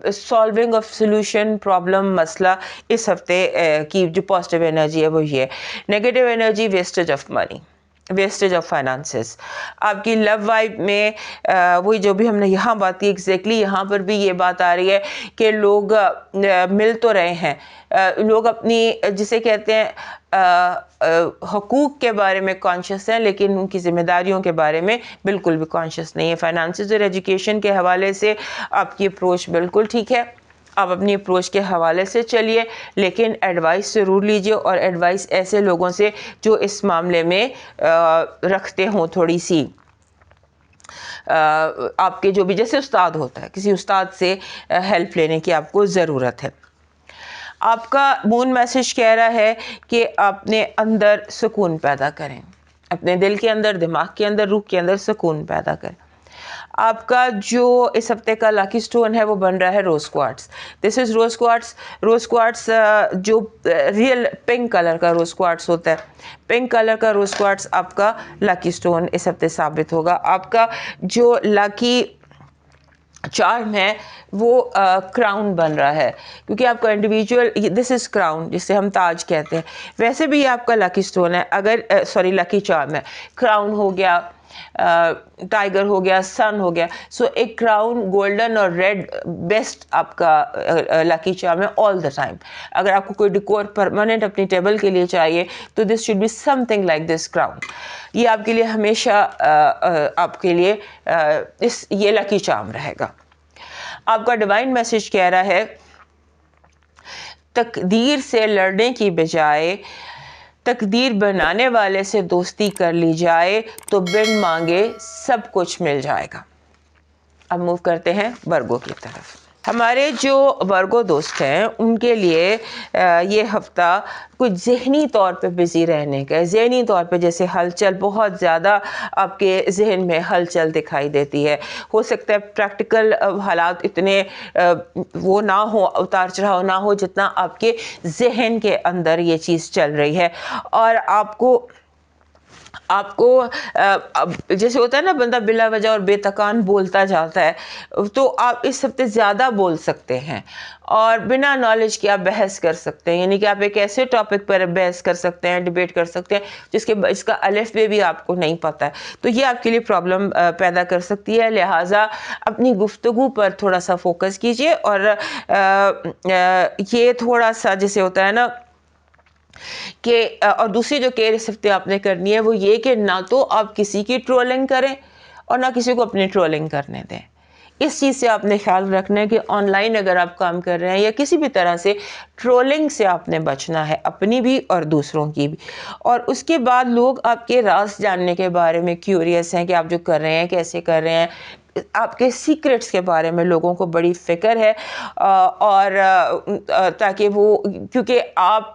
Speaker 1: सॉल्विंग ऑफ सोल्यूशन प्रॉब्लम मसला, इस हफ्ते की जो पॉजिटिव एनर्जी है वो ये है। Negative energy wastage of money, wastage of finances. आपकी लव वाइब में वही जो भी हमने यहाँ बात की, एग्जैक्टली यहाँ पर भी ये बात आ रही है कि लोग मिल तो रहे हैं, लोग अपनी जिसे कहते हैं हकूक़ के बारे में कॉन्शियस हैं, लेकिन उनकी ज़िम्मेदारियों के बारे में बिल्कुल भी कॉन्शियस नहीं है। फाइनेंसेस और एजुकेशन के हवाले से आपकी अप्रोच बिल्कुल ठीक है, आप अपनी अप्रोच के हवाले से चलिए, लेकिन एडवाइस ज़रूर लीजिए, और एडवाइस ऐसे लोगों से जो इस मामले में रखते हों थोड़ी सी आपके जो भी जैसे उस्ताद होता है, किसी उस्ताद से हेल्प लेने की आपको ज़रूरत है। आपका मून मैसेज कह रहा है कि अपने अंदर सुकून पैदा करें, अपने दिल के अंदर, दिमाग के अंदर, रूह के अंदर सुकून पैदा करें। आपका जो इस हफ्ते का लकी स्टोन है वो बन रहा है rose quartz. This is rose quartz. Rose quartz जो रियल पिंक कलर का रोज़ क्वार्ट्स होता है, पिंक कलर का रोज़ क्वार्ट्स आपका लकी स्टोन इस हफ्ते साबित होगा। आपका जो लकी चार्म है वो क्राउन बन रहा है, क्योंकि आपका इंडिविजुअल, दिस इज़ क्राउन जिसे हम ताज कहते हैं, वैसे भी आपका लकी स्टोन है। अगर लकी चार्म है, क्राउन हो गया, टाइगर हो गया, सन हो गया, सो एक क्राउन गोल्डन और रेड बेस्ट आपका लकी चार्म है ऑल द टाइम। अगर आपको कोई डिकोर परमानेंट अपनी टेबल के लिए चाहिए तो this should be something like this crown. ये आपके लिए हमेशा आपके लिए ये लकी चार्म रहेगा। आपका डिवाइन मैसेज कह रहा है तकदीर से लड़ने की बजाय तकदीर बनाने वाले से दोस्ती कर ली जाए तो बिन मांगे सब कुछ मिल जाएगा। अब मूव करते हैं वर्गो की तरफ। हमारे जो वर्गो दोस्त हैं उनके लिए ये हफ्ता कुछ ज़हनी तौर पे बिज़ी रहने का है। ज़हनी तौर पे जैसे हलचल, बहुत ज़्यादा आपके जहन में हलचल दिखाई देती है। हो सकता है प्रैक्टिकल हालात इतने वो ना हो, उतार चढ़ाव ना हो, जितना आपके जहन के अंदर ये चीज़ चल रही है। और आपको जैसे होता है ना, बंदा बिला वजह और बेतकान बोलता जाता है, तो आप इस हफ्ते ज़्यादा बोल सकते हैं और बिना नॉलेज के आप बहस कर सकते हैं। यानी कि आप एक ऐसे टॉपिक पर बहस कर सकते हैं, डिबेट कर सकते हैं इसका अलिफ बे भी आपको नहीं पता है, तो ये आपके लिए प्रॉब्लम पैदा कर सकती है। लिहाजा अपनी गुफ्तगू पर थोड़ा सा फोकस कीजिए, और ये थोड़ा सा जैसे होता है ना कि और दूसरी जो केयर इस हफ्ते आपने करनी है वो ये कि ना तो आप किसी की ट्रोलिंग करें और ना किसी को अपनी ट्रोलिंग करने दें। इस चीज़ से आपने ख्याल रखना है कि ऑनलाइन अगर आप काम कर रहे हैं या किसी भी तरह से ट्रोलिंग से आपने बचना है, अपनी भी और दूसरों की भी। और उसके बाद लोग आपके राज जानने के बारे में क्यूरियस हैं कि आप जो कर रहे हैं कैसे कर रहे हैं, आपके सीक्रेट्स के बारे में लोगों को बड़ी फ़िक्र है। और ताकि वो, क्योंकि आप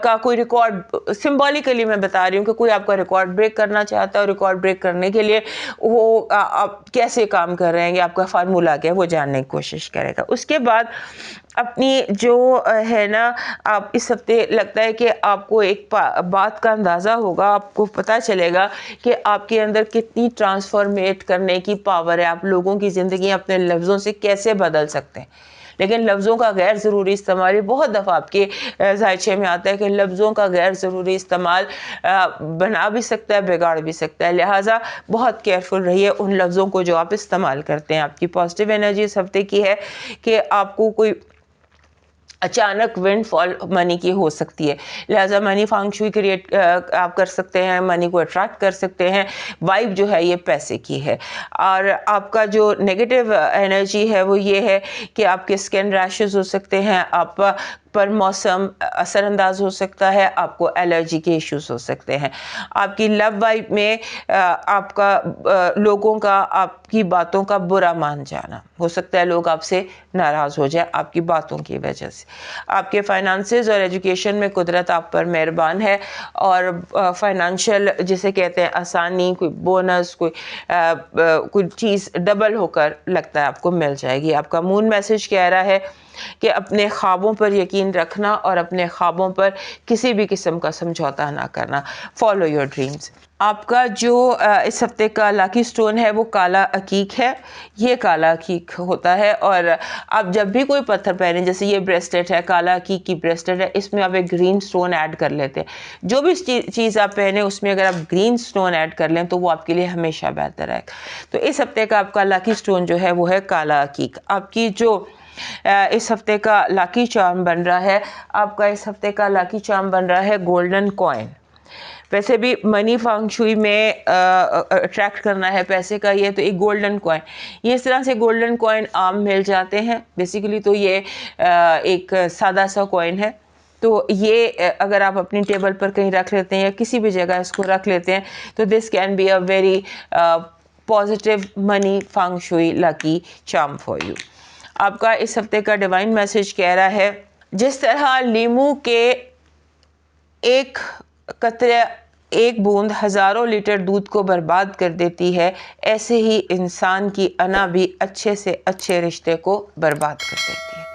Speaker 1: का कोई रिकॉर्ड, सिंबॉलिकली मैं बता रही हूँ कि कोई आपका रिकॉर्ड ब्रेक करना चाहता है, और रिकॉर्ड ब्रेक करने के लिए वो आप कैसे काम कर रहे हैं, आपका फार्मूला क्या है, वो जानने की कोशिश करेगा। उसके बाद अपनी जो है ना, आप इस हफ्ते लगता है कि आपको एक बात का अंदाज़ा होगा, आपको पता चलेगा कि आपके अंदर कितनी ट्रांसफॉर्मेट करने की पावर है। आप लोगों की ज़िंदगी अपने लफ्ज़ों से कैसे बदल सकते हैं, लेकिन लफ्ज़ों का गैर ज़रूरी इस्तेमाल, बहुत दफ़ा आपके ज़ायचे में आता है कि लफ्ज़ों का गैर ज़रूरी इस्तेमाल बना भी सकता है, बिगाड़ भी सकता है। लिहाजा बहुत केयरफुल रहिए उन लफ्ज़ों को जो आप इस्तेमाल करते हैं। आपकी पॉजिटिव एनर्जी इस हफ्ते की है कि आपको कोई अचानक विंडफॉल मनी की हो सकती है, लिहाजा मनी फंग शुई क्रिएट आप कर सकते हैं, मनी को अट्रैक्ट कर सकते हैं। वाइब जो है ये पैसे की है। और आपका जो नेगेटिव एनर्जी है वो ये है कि आपके स्किन रैशेस हो सकते हैं, आप पर मौसम असरअंदाज हो सकता है, आपको एलर्जी के इश्यूज हो सकते हैं। आपकी लव वाइब में आपका लोगों का आपकी बातों का बुरा मान जाना हो सकता है, लोग आपसे नाराज़ हो जाए आपकी बातों की वजह से। आपके फाइनेंसेस और एजुकेशन में कुदरत आप पर मेहरबान है, और फाइनेंशियल जिसे कहते हैं आसानी, कोई बोनस, कोई चीज़ डबल होकर लगता है आपको मिल जाएगी। आपका मून मैसेज कह रहा है कि अपने ख्वाबों पर यकीन रखना और अपने ख्वाबों पर किसी भी किस्म का समझौता ना करना। Follow your dreams. आपका जो इस हफ्ते का लकी स्टोन है वो काला अकीक है। ये काला अकीक होता है और आप जब भी कोई पत्थर पहने, जैसे ये ब्रेसलेट है, काला अकीक की ब्रेसलेट है, इसमें आप एक ग्रीन स्टोन ऐड कर लेते हैं। जो भी चीज़ आप पहने उसमें अगर आप ग्रीन स्टोन ऐड कर लें तो वो आपके लिए हमेशा बेहतर है। तो इस हफ्ते का आपका लकी स्टोन जो है वो है काला अकीक। आपकी जो इस हफ्ते का लकी चार्म बन रहा है, आपका इस हफ्ते का लकी चार्म बन रहा है गोल्डन कॉइन। वैसे भी मनी फंग शुई में अट्रैक्ट करना है पैसे का, ये तो एक गोल्डन कॉइन, ये इस तरह से गोल्डन कॉइन आम मिल जाते हैं बेसिकली। तो ये एक सादा सा कॉइन है, तो ये अगर आप अपनी टेबल पर कहीं रख लेते हैं या किसी भी जगह इसको रख लेते हैं तो this can be a very positive money feng shui lucky charm for you. आपका इस हफ्ते का डिवाइन मैसेज कह रहा है, जिस तरह लीमू के एक कतरे, एक बूंद हजारों लीटर दूध को बर्बाद कर देती है, ऐसे ही इंसान की अना भी अच्छे से अच्छे रिश्ते को बर्बाद कर देती है।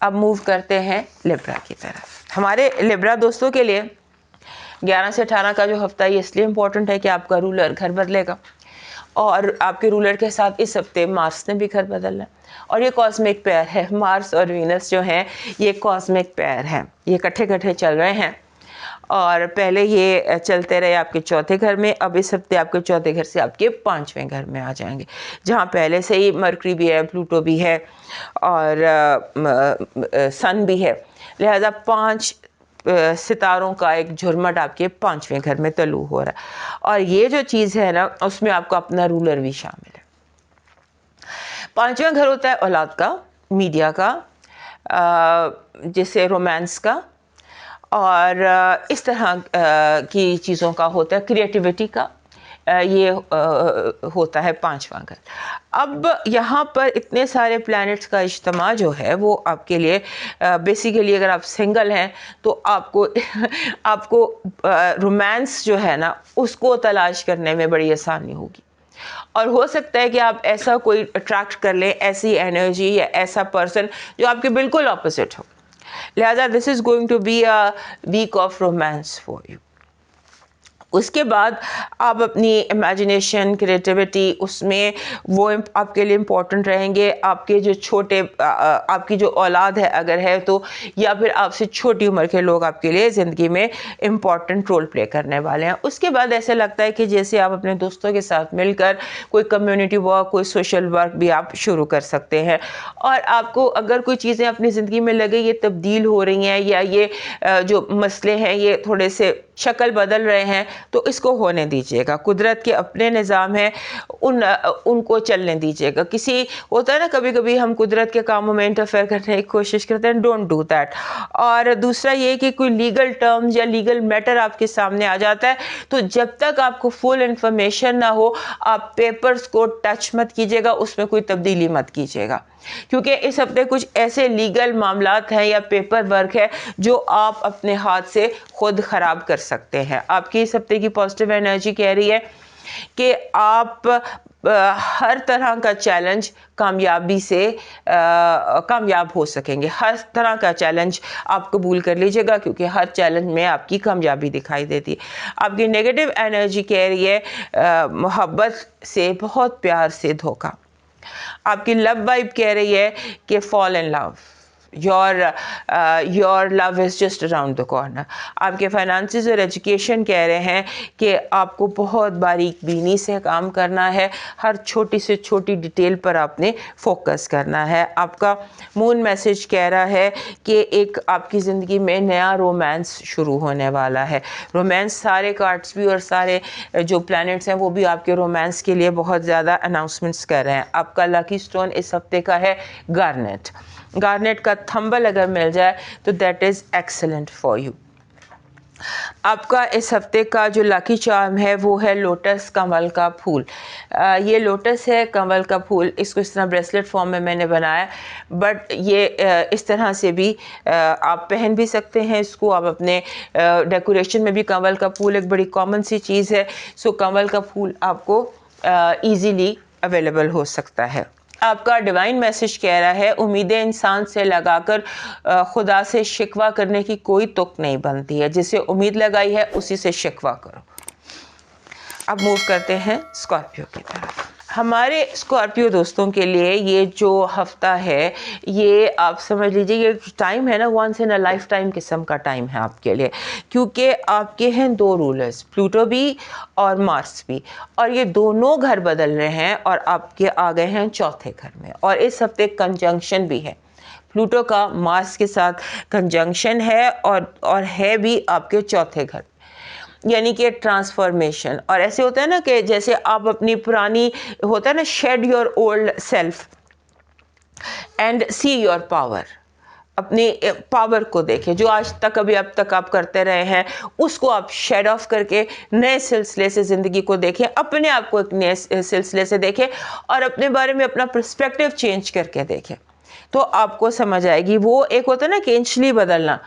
Speaker 1: अब मूव करते हैं लिब्रा की तरफ। हमारे लिब्रा दोस्तों के लिए 11 से 18 का जो हफ्ता ये इसलिए इम्पोर्टेंट है कि आपका रूलर घर बदलेगा और आपके रूलर के साथ इस हफ्ते मार्स ने भी घर बदलना है और ये कॉस्मिक पेयर है। मार्स और वीनस जो हैं ये कॉस्मिक पेयर हैं, ये इकट्ठे चल रहे हैं और पहले ये चलते रहे आपके चौथे घर में। अब इस हफ्ते आपके चौथे घर से आपके 5वें घर में आ जाएंगे, जहाँ पहले से ही मरकरी भी है, प्लूटो भी है और सन भी है। लिहाजा 5 सितारों का एक झुरमट आपके 5वें घर में तल्लू हो रहा है और ये जो चीज़ है ना उसमें आपका अपना रूलर भी शामिल है। 5वां घर होता है औलाद का, मीडिया का, जैसे रोमांस का और इस तरह की चीज़ों का होता है, क्रिएटिविटी का, ये होता है 5वां घर। अब यहाँ पर इतने सारे प्लैनेट्स का इज्तिमा जो है वो आपके लिए बेसिकली अगर आप सिंगल हैं तो आपको रोमांस जो है ना उसको तलाश करने में बड़ी आसानी होगी और हो सकता है कि आप ऐसा कोई अट्रैक्ट कर लें, ऐसी एनर्जी या ऐसा पर्सन जो आपके बिल्कुल ऑपोजिट हो। लिहाजा this is going to be a week of romance for you. उसके बाद आप अपनी इमेजिनेशन, क्रिएटिविटी, उसमें वो आपके लिए इम्पोर्टेंट रहेंगे। आपके जो छोटे आपकी जो औलाद है अगर है तो, या फिर आपसे छोटी उम्र के लोग आपके लिए ज़िंदगी में इम्पॉर्टेंट रोल प्ले करने वाले हैं। उसके बाद ऐसा लगता है कि जैसे आप अपने दोस्तों के साथ मिलकर कोई कम्युनिटी वर्क, कोई सोशल वर्क भी आप शुरू कर सकते हैं और आपको अगर कोई चीज़ें अपनी ज़िंदगी में लगे ये तब्दील हो रही हैं या ये जो मसले हैं ये थोड़े से शक्ल बदल रहे हैं तो इसको होने दीजिएगा। कुदरत के अपने निज़ाम हैं, उनको चलने दीजिएगा। किसी होता है ना कभी कभी हम कुदरत के कामों में इंटरफेयर करने की कोशिश करते हैं, डोंट डू दैट। और दूसरा ये कि कोई लीगल टर्म्स या लीगल मैटर आपके सामने आ जाता है तो जब तक आपको फुल इंफॉर्मेशन ना हो आप पेपर्स को टच मत कीजिएगा, उसमें कोई तब्दीली मत कीजिएगा, क्योंकि इस हफ्ते कुछ ऐसे लीगल मामलात हैं या पेपर वर्क है जो आप अपने हाथ से खुद ख़राब कर सकते हैं। आपकी इस हफ्ते की पॉजिटिव एनर्जी कह रही है कि आप हर तरह का चैलेंज कामयाबी से कामयाब हो सकेंगे। हर तरह का चैलेंज आप कबूल कर लीजिएगा क्योंकि हर चैलेंज में आपकी कामयाबी दिखाई देती है। आपकी नेगेटिव एनर्जी कह रही है मोहब्बत से बहुत प्यार से धोखा। आपकी लव वाइब कह रही है कि fall in love, your love is just around the corner. आपके फाइनेंसेस और एजुकेशन कह रहे हैं कि आपको बहुत बारीक बीनी से काम करना है, हर छोटी से छोटी डिटेल पर आपने फोकस करना है। आपका मून मैसेज कह रहा है कि एक आपकी ज़िंदगी में नया रोमांस शुरू होने वाला है। रोमांस, सारे कार्ड्स भी और सारे जो प्लैनेट्स हैं वो भी आपके रोमांस के लिए बहुत ज़्यादा अनाउंसमेंट्स कर रहे हैं। आपका लकी स्टोन इस हफ्ते का है गार्नेट। गार्नेट का थंबल अगर मिल जाए तो that is excellent for you. आपका इस हफ्ते का जो लकी चार्म है वो है लोटस, कमल का फूल। ये लोटस है, कमल का फूल, इसको इस तरह ब्रेसलेट फॉर्म में मैंने बनाया, बट ये इस तरह से भी आप पहन भी सकते हैं इसको। आप अपने डेकोरेशन में भी कमल का फूल एक बड़ी कॉमन सी चीज़ है, सो कमल का फूल आपको ईजीली अवेलेबल हो सकता है। आपका डिवाइन मैसेज कह रहा है उम्मीदें इंसान से लगाकर खुदा से शिकवा करने की कोई तुक नहीं बनती है। जिसे उम्मीद लगाई है उसी से शिकवा करो। अब मूव करते हैं स्कॉर्पियो की तरफ। हमारे स्कॉर्पियो दोस्तों के लिए ये जो हफ्ता है, ये आप समझ लीजिए ये टाइम है ना, once in a lifetime किस्म का टाइम है आपके लिए, क्योंकि आपके हैं दो रूलर्स, प्लूटो भी और मार्स भी, और ये दोनों घर बदल रहे हैं और आपके आ गए हैं चौथे घर में। और इस हफ्ते कंजंक्शन भी है, प्लूटो का मार्स के साथ कंजंक्शन है और है भी आपके चौथे घर, यानी कि ट्रांसफॉर्मेशन। और ऐसे होता है ना कि जैसे आप अपनी पुरानी, होता है ना, shed your old self and see your power, अपनी पावर को देखें, जो आज तक अभी अब तक आप करते रहे हैं उसको आप शेड ऑफ करके नए सिलसिले से ज़िंदगी को देखें, अपने आप को एक नए सिलसिले से देखें और अपने बारे में अपना पर्सपेक्टिव चेंज करके देखें, तो आपको समझ आएगी। वो एक होता है ना कि इंचली बदलना,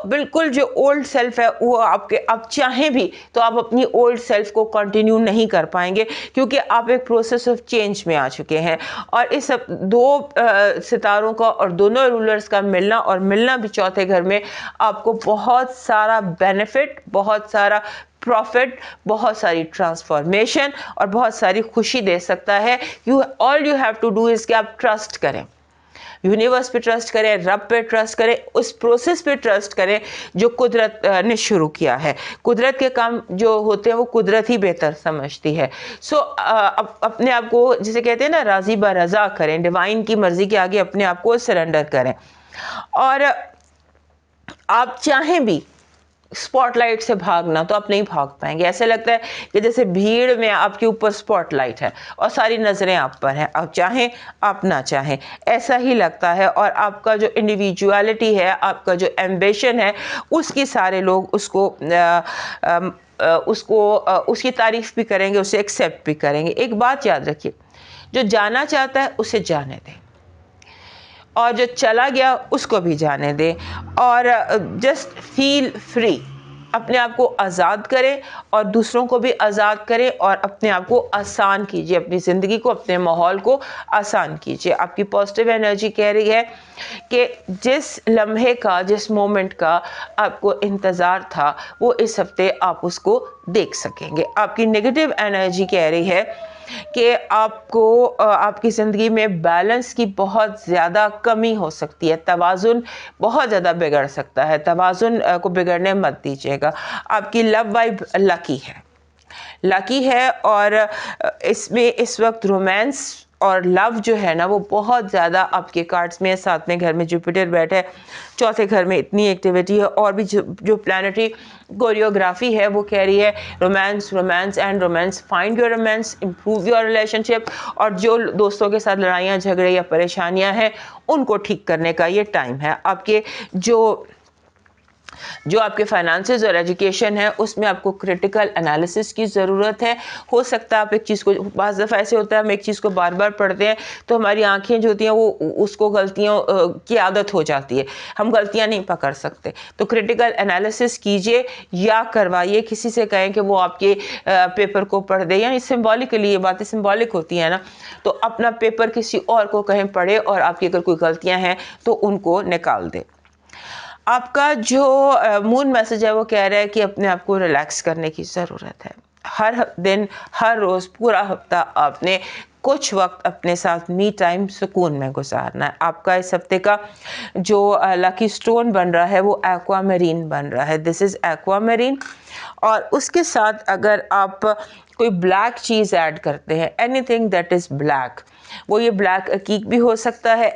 Speaker 1: बिल्कुल जो ओल्ड सेल्फ है वो आपके, आप चाहें भी तो आप अपनी ओल्ड सेल्फ को कंटिन्यू नहीं कर पाएंगे, क्योंकि आप एक प्रोसेस ऑफ चेंज में आ चुके हैं। और इस दो सितारों का और दोनों रूलर्स का मिलना, और मिलना भी चौथे घर में, आपको बहुत सारा बेनिफिट, बहुत सारा प्रॉफिट, बहुत सारी ट्रांसफॉर्मेशन और बहुत सारी खुशी दे सकता है। All you have to do is कि आप ट्रस्ट करें, यूनिवर्स पे ट्रस्ट करें, रब पे ट्रस्ट करें, उस प्रोसेस पे ट्रस्ट करें जो कुदरत ने शुरू किया है। कुदरत के काम जो होते हैं वो कुदरत ही बेहतर समझती है। अपने आप को, जिसे कहते हैं ना, राज़ी ब रज़ा करें, डिवाइन की मर्ज़ी के आगे अपने आप को सरेंडर करें। और आप चाहें भी स्पॉटलाइट से भागना तो आप नहीं भाग पाएंगे। ऐसे लगता है कि जैसे भीड़ में आपके ऊपर स्पॉटलाइट है और सारी नज़रें आप पर हैं, आप चाहें आप ना चाहें, ऐसा ही लगता है। और आपका जो इंडिविजुअलिटी है, आपका जो एम्बिशन है, उसकी सारे लोग उसकी तारीफ़ भी करेंगे, उसे एक्सेप्ट भी करेंगे। एक बात याद रखिए, जो जाना चाहता है उसे जाने दें, और जो चला गया उसको भी जाने दें। और जस्ट फील फ्री, अपने आप को आज़ाद करें और दूसरों को भी आज़ाद करें, और अपने आप को आसान कीजिए, अपनी ज़िंदगी को, अपने माहौल को आसान कीजिए। आपकी पॉजिटिव एनर्जी कह रही है कि जिस लम्हे का, जिस मोमेंट का आपको इंतज़ार था, वो इस हफ्ते आप उसको देख सकेंगे। आपकी नेगेटिव एनर्जी कह रही है कि आपको आपकी ज़िंदगी में बैलेंस की बहुत ज़्यादा कमी हो सकती है, तवाज़ुन बहुत ज़्यादा बिगड़ सकता है, तवाज़ुन को बिगड़ने मत दीजिएगा। आपकी लव वाइब लकी है और इसमें इस वक्त रोमांस और लव जो है ना, वो बहुत ज़्यादा आपके कार्ड्स में है। साथ में घर में जुपिटर बैठा है, चौथे घर में इतनी एक्टिविटी है। और भी जो प्लानिटरी कोरियोग्राफी है वो कह रही है romance, romance and romance, find your romance, improve your relationship. और जो दोस्तों के साथ लड़ाइयाँ झगड़े या परेशानियाँ हैं उनको ठीक करने का ये टाइम है। आपके जो आपके फाइनेंसेस और एजुकेशन है उसमें आपको क्रिटिकल एनालिसिस की ज़रूरत है। हो सकता है आप एक चीज़ को, बाज़ दफ़ा ऐसे होता है हम एक चीज़ को बार बार पढ़ते हैं तो हमारी आंखें जो होती हैं वो उसको गलतियों की आदत हो जाती है, हम गलतियां नहीं पकड़ सकते। तो क्रिटिकल एनालिसिस कीजिए या करवाइए, किसी से कहें कि वो आपके पेपर को पढ़ दे, यानी सिम्बॉलिकली, ये बातें सिम्बॉलिक होती हैं ना, तो अपना पेपर किसी और को कहें पढ़े और आपकी अगर कोई गलतियाँ हैं तो उनको निकाल दे। आपका जो मून मैसेज है वो कह रहा है कि अपने आप को रिलैक्स करने की ज़रूरत है। हर दिन, हर रोज़, पूरा हफ्ता आपने कुछ वक्त अपने साथ मी टाइम सुकून में गुजारना है। आपका इस हफ्ते का जो लकी स्टोन बन रहा है वो एक्वामेरीन बन रहा है। This is aquamarine. और उसके साथ अगर आप कोई ब्लैक चीज़ ऐड करते हैं, एनीथिंग दैट इज़ ब्लैक, वो ये ब्लैक कीक भी हो सकता है।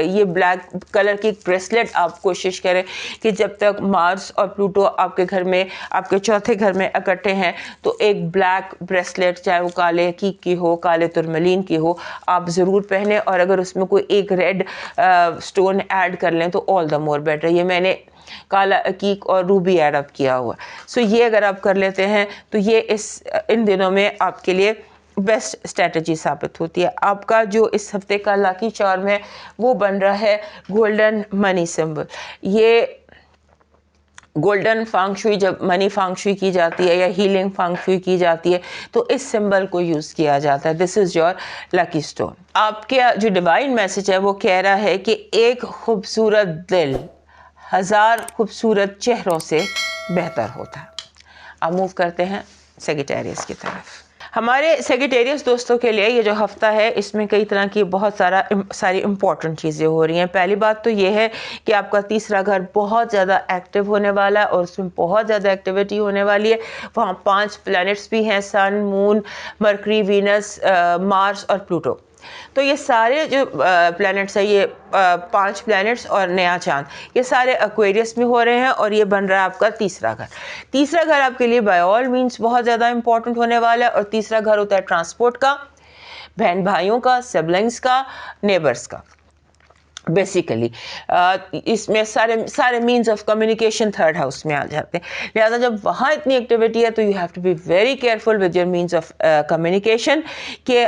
Speaker 1: ये ब्लैक कलर की ब्रेसलेट आप कोशिश करें कि जब तक मार्स और प्लूटो आपके घर में, आपके चौथे घर में इकट्ठे हैं, तो एक ब्लैक ब्रेसलेट, चाहे वो काले कीक की हो, काले तुरमलीन की हो, आप ज़रूर पहने। और अगर उसमें कोई एक रेड स्टोन ऐड कर लें तो ऑल द मोर बेटर। ये मैंने काला कीक और रूबी ऐड अप किया हुआ। सो ये अगर आप कर लेते हैं तो ये इन दिनों में आपके लिए बेस्ट स्ट्रेटजी साबित होती है। आपका जो इस हफ्ते का लकी चार्म है वो बन रहा है गोल्डन मनी सिंबल। ये गोल्डन फांगशुई, जब मनी फांगशुई की जाती है या हीलिंग फांगशुई की जाती है तो इस सिंबल को यूज़ किया जाता है। This is your lucky stone. आपके जो डिवाइन मैसेज है वो कह रहा है कि एक खूबसूरत दिल 1000 खूबसूरत चेहरों से बेहतर होता है। अब मूव करते हैं सेजिटेरियस की तरफ। हमारे सेजिटेरियस दोस्तों के लिए ये जो हफ्ता है इसमें कई तरह की बहुत सारी इम्पॉर्टेंट चीज़ें हो रही हैं। पहली बात तो ये है कि आपका तीसरा घर बहुत ज़्यादा एक्टिव होने वाला है और उसमें बहुत ज़्यादा एक्टिविटी होने वाली है। वहाँ 5 प्लैनेट्स भी हैं, सन, मून, मरकरी, वीनस, मार्स और प्लूटो। तो ये सारे जो प्लैनेट्स हैं, ये 5 प्लैनेट्स और नया चांद, ये सारे एक्वेरियस में हो रहे हैं और ये बन रहा है आपका तीसरा घर। तीसरा घर आपके लिए बाय ऑल मीन्स बहुत ज़्यादा इंपॉर्टेंट होने वाला है। और तीसरा घर होता है ट्रांसपोर्ट का, बहन भाइयों का, सिबलिंग्स का, नेबर्स का। बेसिकली इसमें सारे means of communication third house में आ जाते हैं। लिहाजा जब वहाँ इतनी एक्टिविटी है तो you have to be very careful with your means of communication कि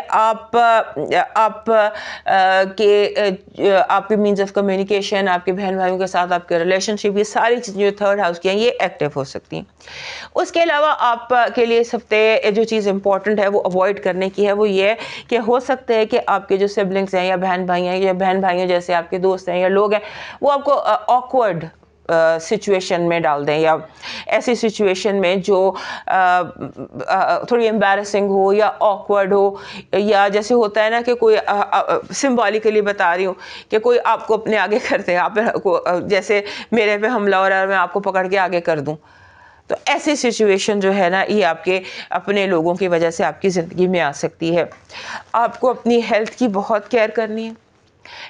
Speaker 1: आपके मीन्स ऑफ कम्युनिकेशन, आपके बहन भाइयों के साथ आपके रिलेशनशिप, ये सारी चीज़ें जो थर्ड हाउस की हैं ये एक्टिव हो सकती हैं। उसके अलावा आप के लिए इस हफ्ते जो चीज़ इंपॉर्टेंट है वो अवॉइड करने की है, वो ये है कि हो सकता है कि आपके जो सिबलिंग्स हैं या बहन भाई हैं या बहन भाइयों जैसे आपके दोस्त हैं या लोग हैं, वो आपको ऑकवर्ड सिचुएशन में डाल दें या ऐसी सिचुएशन में जो थोड़ी एम्बैरेसिंग हो या ऑकवर्ड हो, या जैसे होता है ना कि कोई सिंबॉलिकली बता रही हूँ कि कोई आपको अपने आगे करते हैं, आप जैसे मेरे पे हमला हो रहा है और मैं आपको पकड़ के आगे कर दूँ। तो ऐसी सिचुएशन जो है ना ये आपके अपने लोगों की वजह से आपकी ज़िंदगी में आ सकती है। आपको अपनी हेल्थ की बहुत केयर करनी है।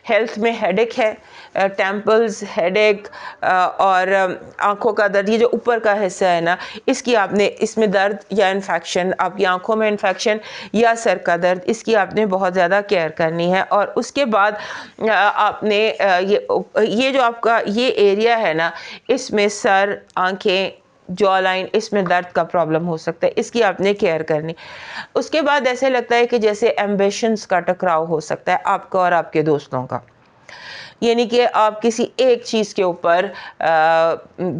Speaker 1: हेल्थ में हेडेक है, टेम्पल्स, हेडेक और आँखों का दर्द, ये जो ऊपर का हिस्सा है ना इसमें दर्द या इन्फेक्शन, आपकी आँखों में इन्फेक्शन या सर का दर्द, इसकी आपने बहुत ज़्यादा केयर करनी है। और उसके बाद आपने ये जो आपका ये एरिया है ना, इसमें सर, आँखें, जॉ लाइन, इसमें दर्द का प्रॉब्लम हो सकता है, इसकी आपने केयर करनी। उसके बाद ऐसे लगता है कि जैसे एम्बिशंस का टकराव हो सकता है आपका और आपके दोस्तों का, यानी कि आप किसी एक चीज़ के ऊपर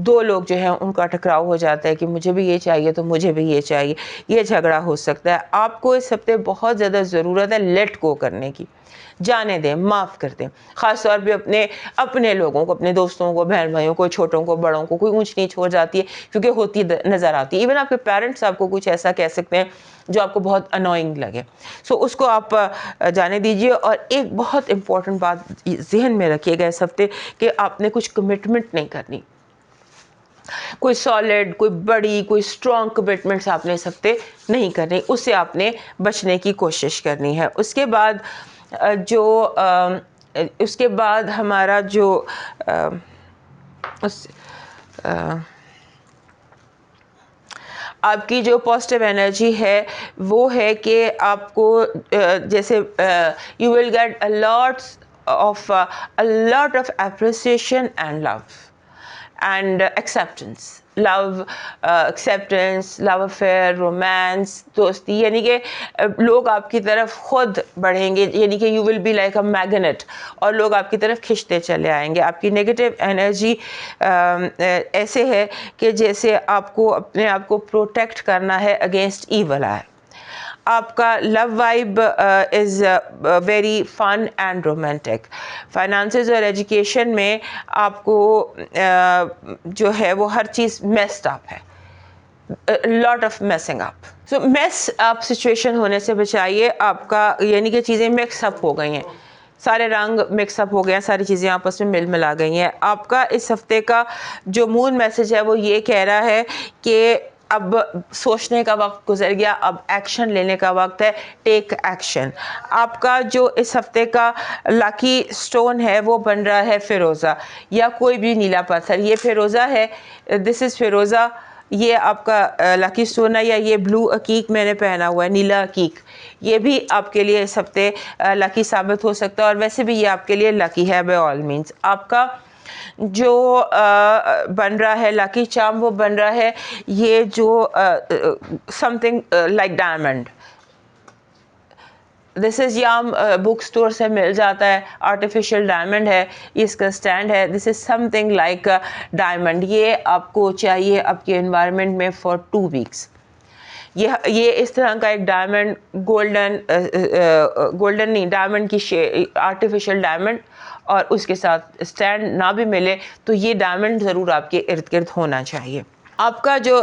Speaker 1: 2 लोग जो हैं उनका टकराव हो जाता है कि मुझे भी ये चाहिए तो मुझे भी ये चाहिए, ये झगड़ा हो सकता है। आपको इस हफ्ते बहुत ज़्यादा ज़रूरत है लेट गो करने की, जाने दें, माफ़ कर दें। ख़ास तौर पे अपने लोगों को, अपने दोस्तों को, बहन भाइयों को, छोटों को, बड़ों को, कोई ऊंच नीच हो जाती है क्योंकि होती नज़र आती है। इवन आपके पेरेंट्स आपको कुछ ऐसा कह सकते हैं जो आपको बहुत अनोइंग लगे, सो उसको आप जाने दीजिए। और एक बहुत इंपॉर्टेंट बात जहन में रखिएगा इस हफ्ते कि आपने कुछ कमिटमेंट नहीं करनी, कोई सॉलिड, कोई बड़ी, कोई स्ट्रॉन्ग कमिटमेंट्स आपने इस हफ्ते नहीं करनी, उससे आपने बचने की कोशिश करनी है। उसके बाद हमारा जो आपकी जो पॉजिटिव एनर्जी है वो है कि आपको जैसे you will get a lot of appreciation and love and acceptance, love affair, romance, दोस्ती, यानी कि लोग आपकी तरफ खुद बढ़ेंगे, यानी कि you will be like a magnet और लोग आपकी तरफ खींचते चले आएंगे। आपकी नेगेटिव एनर्जी ऐसे है कि जैसे आपको अपने आप को प्रोटेक्ट करना है अगेंस्ट ईवल आई। आपका love vibe is very fun and romantic. Finances और एजुकेशन में आपको जो है वो हर चीज़ मेस्ड अप है, lot of messing up. So mess up situation होने से बचाइए। आपका यानी कि चीज़ें मिक्स अप हो गई हैं, सारे रंग मिक्सअप हो गए हैं, सारी चीज़ें आपस में मिल मिला गई हैं। आपका इस हफ्ते का जो मून मैसेज है वो ये कह रहा है कि अब सोचने का वक्त गुजर गया, अब एक्शन लेने का वक्त है, टेक एक्शन। आपका जो इस हफ्ते का लकी स्टोन है वो बन रहा है फिरोज़ा या कोई भी नीला पत्थर। ये फिरोज़ा है, दिस इज़ फिरोज़ा, ये आपका लकी स्टोन है। या ये ब्लू अकीक मैंने पहना हुआ है, नीला अकीक, ये भी आपके लिए इस हफ्ते लकी साबित हो सकता है और वैसे भी ये आपके लिए लकी है बाय ऑल मीन्स। आपका जो बन रहा है लकी चार्म वो बन रहा है ये जो something like diamond. This is yam book store से मिल जाता है, आर्टिफिशियल डायमंड है, इसका स्टैंड है। This is something like diamond. ये आपको चाहिए आपके एनवायरनमेंट में फॉर 2 वीक्स। ये इस तरह का एक डायमंड, गोल्डन नहीं, डायमंड की आर्टिफिशियल डायमंड, और उसके साथ स्टैंड ना भी मिले तो ये डायमंड ज़रूर आपके इर्द गिर्द होना चाहिए। आपका जो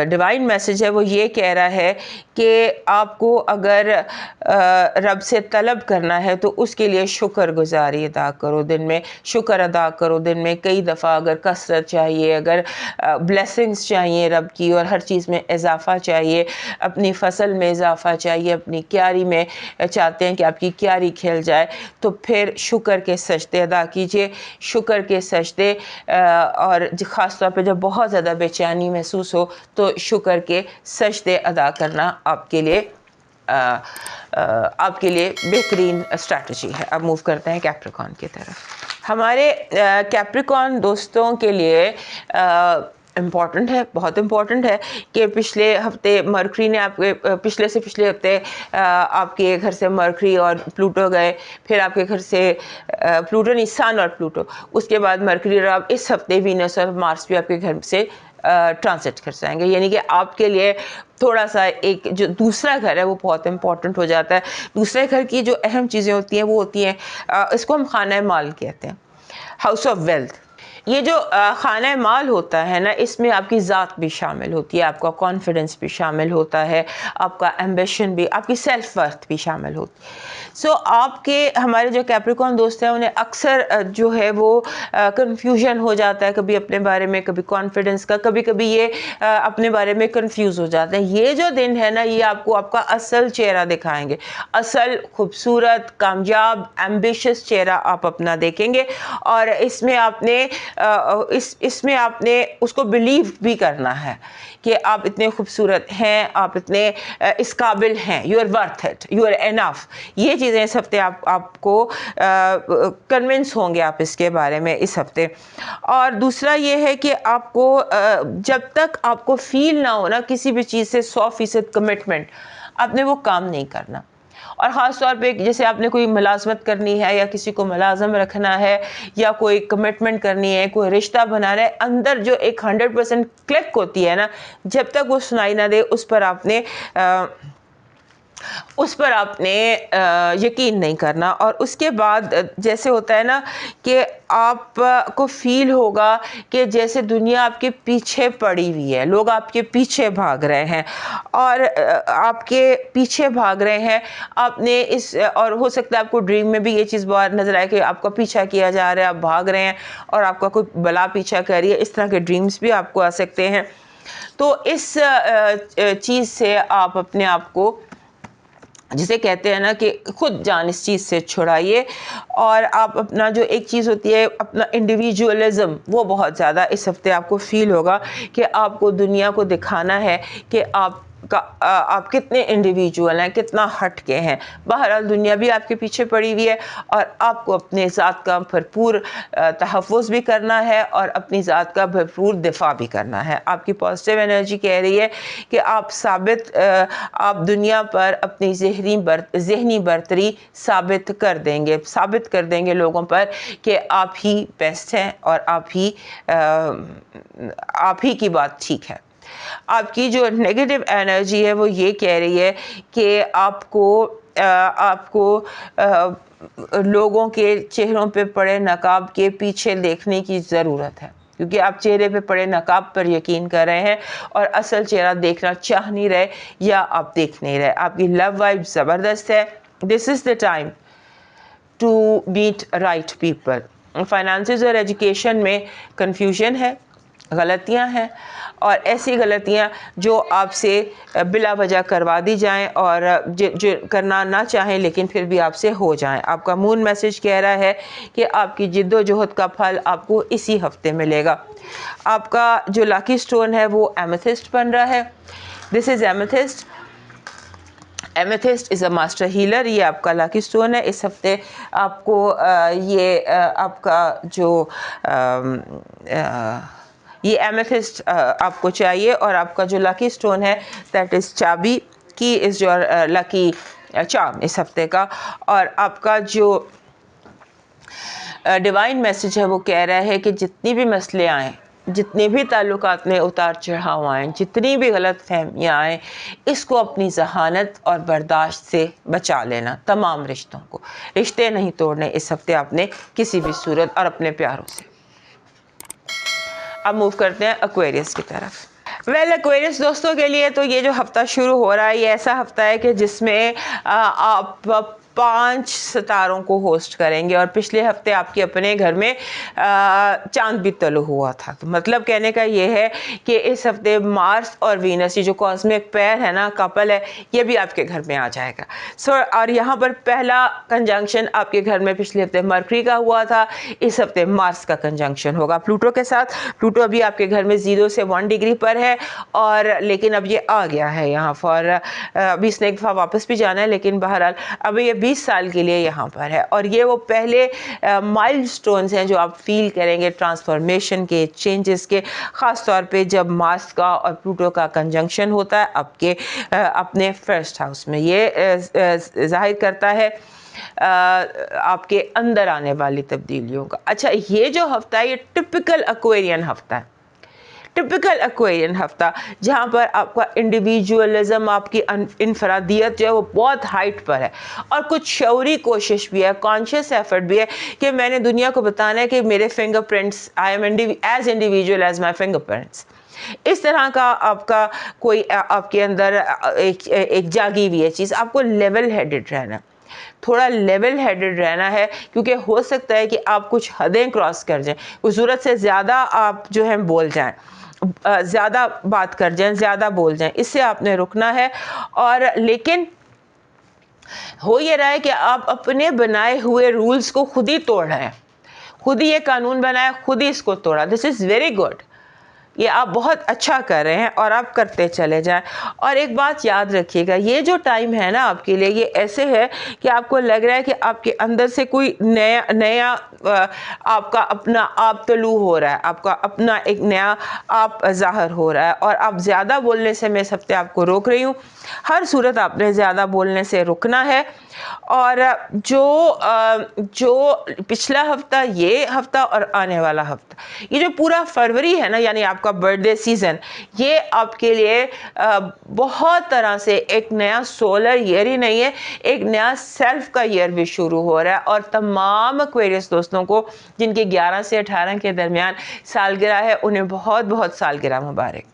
Speaker 1: डिवाइन मैसेज है वो ये कह रहा है कि आपको अगर रब से तलब करना है तो उसके लिए शुक्रगुजारी अदा करो, दिन में शुक्र अदा करो, दिन में कई दफ़ा अगर कसरत चाहिए, अगर ब्लेसिंग्स चाहिए रब की, और हर चीज़ में इजाफ़ा चाहिए, अपनी फसल में इजाफ़ा चाहिए, अपनी क्यारी में चाहते हैं कि आपकी क्यारी खिल जाए, तो फिर शुक्र के सजदे अदा कीजिए। शुक्र के सजदे और ख़ास तौर पे जब बहुत ज़्यादा बेचैनी महसूस हो तो शुक्र के सजदे अदा करना आपके लिए बेहतरीन स्ट्रैटेजी है। अब मूव करते हैं कैप्रिकॉर्न की तरफ। हमारे कैप्रिकॉर्न दोस्तों के लिए इम्पॉर्टेंट है, बहुत इम्पॉर्टेंट है कि पिछले हफ्ते मरकरी ने आपके पिछले से पिछले हफ्ते आपके घर से मरकरी और प्लूटो गए, फिर आपके घर से प्लूटो नहीं, सन और प्लूटो, उसके बाद मरकरी, और अब इस हफ्ते वीनस और मार्स भी आपके घर से ट्रांसिट कर जाएंगे। यानी कि आपके लिए थोड़ा सा एक जो दूसरा घर है वो बहुत इंपॉर्टेंट हो जाता है। दूसरे घर की जो अहम चीज़ें होती हैं वो होती हैं, इसको हम खाना माल कहते हैं, हाउस ऑफ वेल्थ। ये जो खाना माल होता है ना, इसमें आपकी ज़ात भी शामिल होती है, आपका कॉन्फिडेंस भी शामिल होता है, आपका एम्बिशन भी, आपकी सेल्फ वर्थ भी शामिल होती है। सो आपके हमारे जो कैप्रिकॉर्न दोस्त हैं उन्हें अक्सर जो है वो कंफ्यूजन हो जाता है, कभी अपने बारे में, कभी कॉन्फिडेंस का, कभी कभी ये अपने बारे में कंफ्यूज हो जाते हैं। ये जो दिन है ना, ये आपको आपका असल चेहरा दिखाएंगे, असल खूबसूरत, कामयाब, एम्बिशियस चेहरा आप अपना देखेंगे। और इसमें आपने उसको बिलीव भी करना है कि आप इतने खूबसूरत हैं, आप इतने इस काबिल हैं, you are worth it, you are enough. ये चीज़ें इस हफ्ते आपको कन्विंस होंगे आप इसके बारे में इस हफ्ते। और दूसरा ये है कि आपको जब तक आपको फील ना हो ना किसी भी चीज़ से 100% कमिटमेंट, आपने वो काम नहीं करना। और ख़ास तौर पे जैसे आपने कोई मुलाजमत करनी है या किसी को मुलाजम रखना है या कोई कमिटमेंट करनी है, कोई रिश्ता बनाना है, अंदर जो एक 100% क्लिक होती है ना, जब तक वो सुनाई ना दे उस पर आपने यकीन नहीं करना। और उसके बाद जैसे होता है ना कि आपको फील होगा कि जैसे दुनिया आपके पीछे पड़ी हुई है, लोग आपके पीछे भाग रहे हैं और आपके पीछे भाग रहे हैं। आपने और हो सकता है आपको ड्रीम में भी ये चीज़ बहुत नज़र आए कि आपका पीछा किया जा रहा है, आप भाग रहे हैं और आपका कोई बला पीछा कर रही है। इस तरह के ड्रीम्स भी आपको आ सकते हैं। तो इस चीज़ से आप अपने आप को, जिसे कहते हैं ना कि खुद जान इस चीज़ से छुड़ाइए। और आप अपना जो एक चीज़ होती है अपना इंडिविजुअलिज्म, वो बहुत ज़्यादा इस हफ्ते आपको फील होगा कि आपको दुनिया को दिखाना है कि आप कितने इंडिविजुअल हैं, कितना हट के हैं। बहरहाल दुनिया भी आपके पीछे पड़ी हुई है और आपको अपने ज़ात का भरपूर तहफ़्फ़ुज़ भी करना है और अपनी ज़ात का भरपूर दिफा भी करना है। आपकी पॉजिटिव एनर्जी कह रही है कि आप दुनिया पर अपनी ज़हनी बर्तरी साबित कर देंगे लोगों पर कि आप ही बेस्ट हैं और आप ही की बात ठीक है। आपकी जो नेगेटिव एनर्जी है वो ये कह रही है कि आपको लोगों के चेहरों पे पड़े नकाब के पीछे देखने की ज़रूरत है, क्योंकि आप चेहरे पे पड़े नकाब पर यकीन कर रहे हैं और असल चेहरा देखना चाह नहीं रहे या आप देख नहीं रहे। आपकी लव वाइब ज़बरदस्त है। This is the time to meet right people. Finances और एजुकेशन में कंफ्यूजन है, गलतियां हैं और ऐसी गलतियां जो आपसे बिला वजह करवा दी जाएं और जो करना ना चाहें लेकिन फिर भी आपसे हो जाएं। आपका मून मैसेज कह रहा है कि आपकी जिद्दोजहद का फल आपको इसी हफ्ते मिलेगा। आपका जो लकी स्टोन है वो एमेथिस्ट बन रहा है। This is amethyst. Amethyst is a master healer. ये आपका लकी स्टोन है इस हफ्ते। आपको आपका जो ये एमेथिस्ट आपको चाहिए और आपका जो लकी स्टोन है दैट इज़ चाबी की इज़ योर लकी चार्म इस हफ्ते का। और आपका जो डिवाइन मैसेज है वो कह रहा है कि जितनी भी मसले आएँ, जितने भी ताल्लुकात में उतार चढ़ाव आएँ, जितनी भी गलत फहमियाँ आएँ, इसको अपनी जहानत और बर्दाश्त से बचा लेना। तमाम रिश्ते नहीं तोड़ने इस हफ्ते आपने किसी भी सूरत और अपने प्यारों से। अब मूव करते हैं एक्वेरियस की तरफ। एक्वेरियस दोस्तों के लिए तो ये जो हफ्ता शुरू हो रहा है ये ऐसा हफ्ता है कि जिसमें आप 5 सितारों को होस्ट करेंगे। और पिछले हफ्ते आपके अपने घर में चांद भी तलु हुआ था। तो मतलब कहने का ये है कि इस हफ्ते मार्स और वीनस, ये जो कॉस्मिक पेयर है ना, कपल है, ये भी आपके घर में आ जाएगा। और यहाँ पर पहला कंजंक्शन आपके घर में पिछले हफ्ते मरकरी का हुआ था, इस हफ्ते मार्स का कंजंक्शन होगा प्लूटो के साथ। प्लूटो अभी आपके घर में 0 से 1 डिग्री पर है, और लेकिन अब ये आ गया है यहाँ पर। अभी इसने एक दफ़ा वापस भी जाना है, लेकिन बहरहाल अब ये 20 साल के लिए यहाँ पर है। और ये वो पहले माइलस्टोन्स हैं जो आप फील करेंगे ट्रांसफॉर्मेशन के, चेंजेस के, ख़ास तौर पे जब मार्स का और प्लूटो का कंजंक्शन होता है आपके अपने फर्स्ट हाउस में। ये जाहिर करता है आपके अंदर आने वाली तब्दीलियों का। अच्छा, ये जो हफ्ता है ये टिपिकल एक्वेरियन हफ्ता है, टिपिकल एक्वेरियन हफ्ता, जहाँ पर आपका इंडिविजुअलिज्म, आपकी इनफरादियत जो है वो बहुत हाइट पर है, और कुछ शौरी कोशिश भी है, कॉन्शियस एफर्ट भी है कि मैंने दुनिया को बताना है कि मेरे fingerprints, I am as individual as my fingerprints. इस तरह का आपका कोई आपके अंदर एक जागी हुई है चीज़। आपको लेवल हेडेड रहना, थोड़ा लेवल हेडेड रहना है, क्योंकि हो सकता है कि आप कुछ हदें क्रॉस कर जाएं, कुछ ज़रूरत से ज़्यादा आप जो है बोल जाएं, ज़्यादा बात कर जाएं, ज़्यादा बोल जाएं, इससे आपने रुकना है। और लेकिन हो ये रहा है कि आप अपने बनाए हुए रूल्स को खुद ही तोड़ रहे हैं, खुद ही ये कानून बनाया, खुद ही इसको तोड़ा। दिस इज़ वेरी गुड, ये आप बहुत अच्छा कर रहे हैं और आप करते चले जाएं। और एक बात याद रखिएगा, ये जो टाइम है ना आपके लिए, ये ऐसे है कि आपको लग रहा है कि आपके अंदर से कोई नया आपका अपना आप तलू हो रहा है, आपका अपना एक नया आप ज़ाहिर हो रहा है। और आप ज़्यादा बोलने से मैं इस हफ्ते आपको रोक रही हूँ, हर सूरत आपने ज़्यादा बोलने से रुकना है। और जो पिछला हफ्ता, ये हफ्ता और आने वाला हफ्ता, ये जो पूरा फरवरी है ना, यानी आपका बर्थडे सीज़न, ये आपके लिए बहुत तरह से एक नया सोलर ईयर ही नहीं है, एक नया सेल्फ का ईयर भी शुरू हो रहा है। और तमाम एक्वेरियस दोस्तों को जिनके 11 से 18 के दरमियान सालगिरह है, उन्हें बहुत बहुत सालगिरह मुबारक।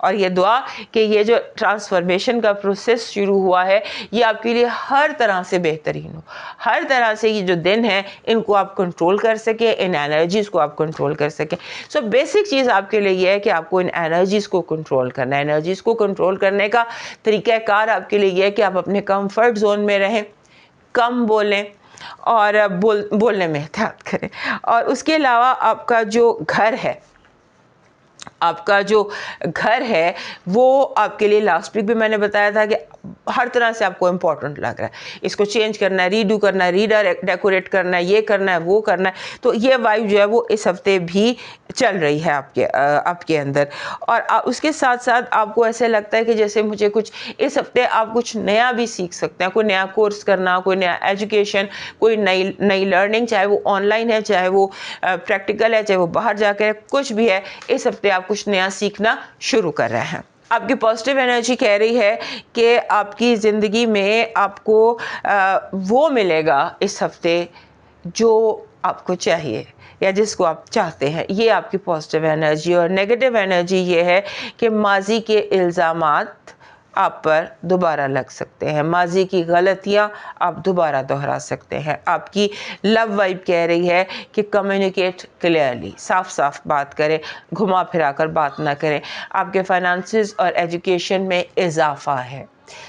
Speaker 1: और ये दुआ कि ये जो ट्रांसफॉर्मेशन का प्रोसेस शुरू हुआ है ये आपके लिए हर तरह से बेहतरीन हो, हर तरह से ये जो दिन है इनको आप कंट्रोल कर सके, इन एनर्जीज़ को आप कंट्रोल कर सके। सो बेसिक चीज़ आपके लिए ये है कि आपको इन एनर्जीज़ को कंट्रोल करना है। एनर्जीज़ को कंट्रोल करने का तरीक़ाकार आपके लिए ये है कि आप अपने कंफर्ट जोन में रहें, कम बोलें और बोलने में एहतियात करें। और उसके अलावा आपका जो घर है, आपका जो घर है वो आपके लिए, लास्ट वीक भी मैंने बताया था कि हर तरह से आपको इम्पोर्टेंट लग रहा है, इसको चेंज करना है, रीडू करना है, डेकोरेट करना है, ये करना है, वो करना है। तो ये वाइब जो है वो इस हफ्ते भी चल रही है आपके अंदर। और उसके साथ साथ आपको ऐसे लगता है कि जैसे मुझे कुछ इस हफ्ते आप कुछ नया भी सीख सकते हैं, कोई नया कोर्स करना, कोई नया एजुकेशन, कोई नई लर्निंग, चाहे वो ऑनलाइन है, चाहे वो प्रैक्टिकल है, चाहे वो बाहर जाकर है, कुछ भी है, इस हफ्ते आप कुछ नया सीखना शुरू कर रहे हैं। आपकी पॉजिटिव एनर्जी कह रही है कि आपकी ज़िंदगी में आपको वो मिलेगा इस हफ्ते जो आपको चाहिए या जिसको आप चाहते हैं, ये आपकी पॉजिटिव एनर्जी। और नेगेटिव एनर्जी ये है कि माजी के इल्ज़ामात आप पर दोबारा लग सकते हैं, माजी की गलतियां आप दोबारा दोहरा सकते हैं। आपकी लव वाइब कह रही है कि कम्युनिकेट क्लियरली, साफ साफ बात करें, घुमा फिरा कर बात ना करें। आपके फाइनेंसेस और एजुकेशन में इजाफा है,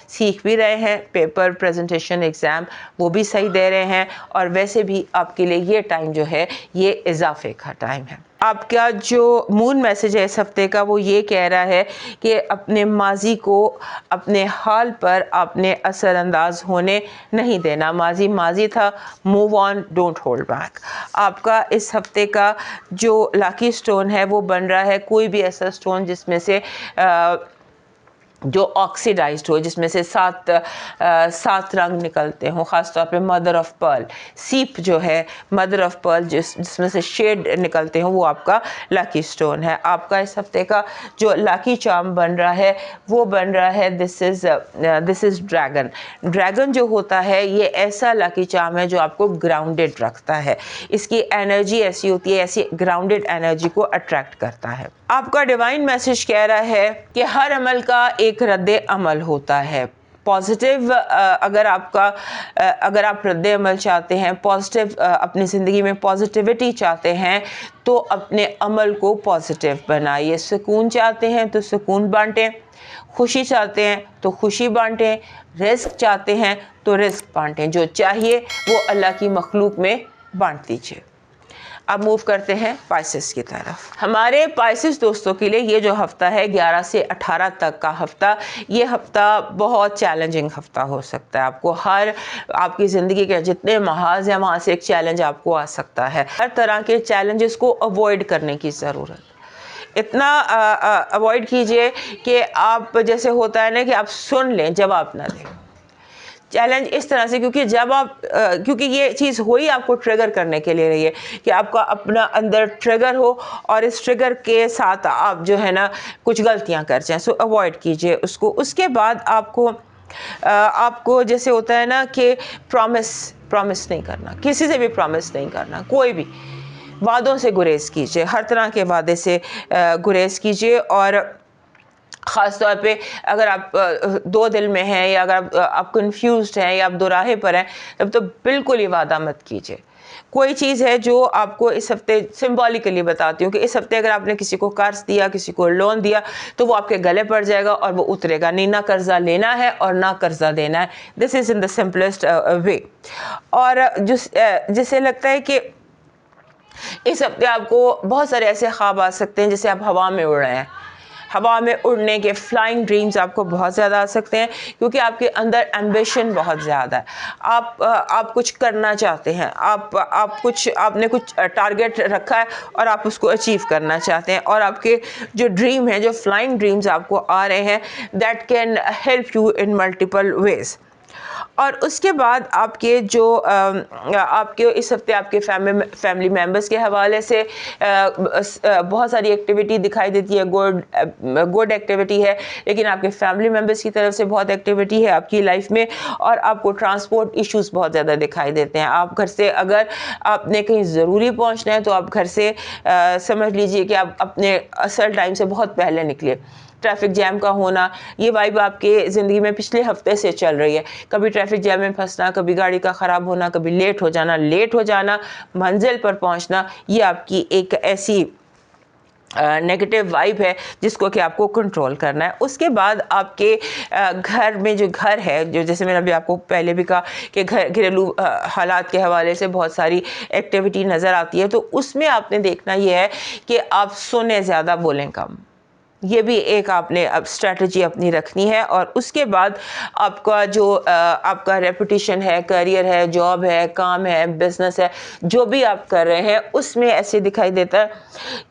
Speaker 1: सीख भी रहे हैं, पेपर, प्रेजेंटेशन, एग्ज़ाम वो भी सही दे रहे हैं। और वैसे भी आपके लिए ये टाइम जो है ये इजाफे का टाइम है। आपका जो मून मैसेज है इस हफ्ते का वो ये कह रहा है कि अपने माजी को, अपने हाल पर आपने असरअंदाज होने नहीं देना। माजी माजी था, move on, don't hold back. आपका इस हफ्ते का जो लकी स्टोन है वो बन रहा है कोई भी ऐसा स्टोन जिसमें से जो ऑक्सीडाइज्ड हो, जिसमें से सात रंग निकलते हों, ख़ासतौर पे मदर ऑफ पर्ल, सीप जो है मदर ऑफ पर्ल, जिसमें से शेड निकलते हों, वो आपका लकी स्टोन है। आपका इस हफ्ते का जो लकी चार्म बन रहा है वो बन रहा है दिस इज़ ड्रैगन। ड्रैगन जो होता है ये ऐसा लकी चार्म है जो आपको ग्राउंडेड रखता है। इसकी एनर्जी ऐसी होती है, ऐसी ग्राउंडेड एनर्जी को अट्रैक्ट करता है। आपका डिवाइन मैसेज कह रहा है कि हर अमल का एक रद्द अमल होता है। पॉजिटिव अगर आप रद्द अमल चाहते हैं, पॉजिटिव अपनी ज़िंदगी में पॉजिटिविटी चाहते हैं, तो अपने अमल को पॉजिटिव बनाइए। सुकून चाहते हैं तो सुकून बांटें, खुशी चाहते हैं तो खुशी बांटें, रिस्क चाहते हैं तो रिस्क बांटें। जो चाहिए वो अल्लाह की मखलूक में बांट दीजिए। अब मूव करते हैं पाइसेस की तरफ। हमारे पाइसेस दोस्तों के लिए ये जो हफ्ता है 11 से 18 तक का हफ्ता, ये हफ्ता बहुत चैलेंजिंग हफ्ता हो सकता है। आपको आपकी ज़िंदगी के जितने महाज हैं वहाँ से एक चैलेंज आपको आ सकता है। हर तरह के चैलेंजेस को अवॉइड करने की ज़रूरत, इतना अवॉइड कीजिए कि आप, जैसे होता है ना कि आप सुन लें जवाब ना दें। चैलेंज इस तरह से, क्योंकि ये चीज़ हो ही आपको ट्रिगर करने के लिए रही है कि आपका अपना अंदर ट्रिगर हो और इस ट्रिगर के साथ आप जो है ना कुछ गलतियां कर जाएं। सो अवॉइड कीजिए उसको। उसके बाद आपको जैसे होता है ना कि प्रॉमिस नहीं करना, किसी से भी प्रॉमिस नहीं करना, कोई भी वादों से गुरेज कीजिए, हर तरह के वादे से गुरेज कीजिए। और ख़ास तौर पे अगर आप दो दिल में हैं या अगर आप कंफ्यूज्ड हैं या आप दोराहे पर हैं, तब तो बिल्कुल ही वादा मत कीजिए। कोई चीज़ है जो आपको इस हफ्ते सिंबॉलिकली बताती हूँ कि इस हफ्ते अगर आपने किसी को कर्ज दिया, किसी को लोन दिया, तो वो आपके गले पड़ जाएगा और वो उतरेगा नहीं। ना कर्जा लेना है और ना कर्जा देना है। This is in the simplest way. और जिससे लगता है कि इस हफ्ते आपको बहुत सारे ऐसे ख्वाब आ सकते हैं जैसे आप हवा में उड़ रहे हैं। हवा में उड़ने के फ्लाइंग ड्रीम्स आपको बहुत ज़्यादा आ सकते हैं, क्योंकि आपके अंदर एम्बिशन बहुत ज़्यादा है। आप कुछ करना चाहते हैं, आपने कुछ टारगेट रखा है और आप उसको अचीव करना चाहते हैं। और आपके जो ड्रीम है, जो फ्लाइंग ड्रीम्स आपको आ रहे हैं, that can help you in multiple ways. और उसके बाद आपके इस हफ्ते आपके फैमिली मेम्बर्स के हवाले से बहुत सारी एक्टिविटी दिखाई देती है। गुड एक्टिविटी है, लेकिन आपके फैमिली मेम्बर्स की तरफ से बहुत एक्टिविटी है आपकी लाइफ में। और आपको ट्रांसपोर्ट इश्यूज बहुत ज़्यादा दिखाई देते हैं। आप घर से अगर आपने कहीं ज़रूरी पहुंचना है तो आप घर से समझ लीजिए कि आप अपने असल टाइम से बहुत पहले निकले। ट्रैफिक जैम का होना, ये वाइब आपके ज़िंदगी में पिछले हफ्ते से चल रही है। कभी ट्रैफिक जैम में फंसना, कभी गाड़ी का ख़राब होना, कभी लेट हो जाना मंजिल पर पहुंचना, ये आपकी एक ऐसी नेगेटिव वाइब है जिसको कि आपको कंट्रोल करना है। उसके बाद आपके घर में जो घर है, जो जैसे मैंने अभी आपको पहले भी कहा कि घरेलू हालात के हवाले से बहुत सारी एक्टिविटी नज़र आती है, तो उसमें आपने देखना ये है कि आप सुने ज़्यादा बोलें कम। ये भी एक आपने अब स्ट्रैटेजी अपनी रखनी है। और उसके बाद आपका रेपुटेशन है, करियर है, जॉब है, काम है, बिजनेस है, जो भी आप कर रहे हैं उसमें ऐसे दिखाई देता है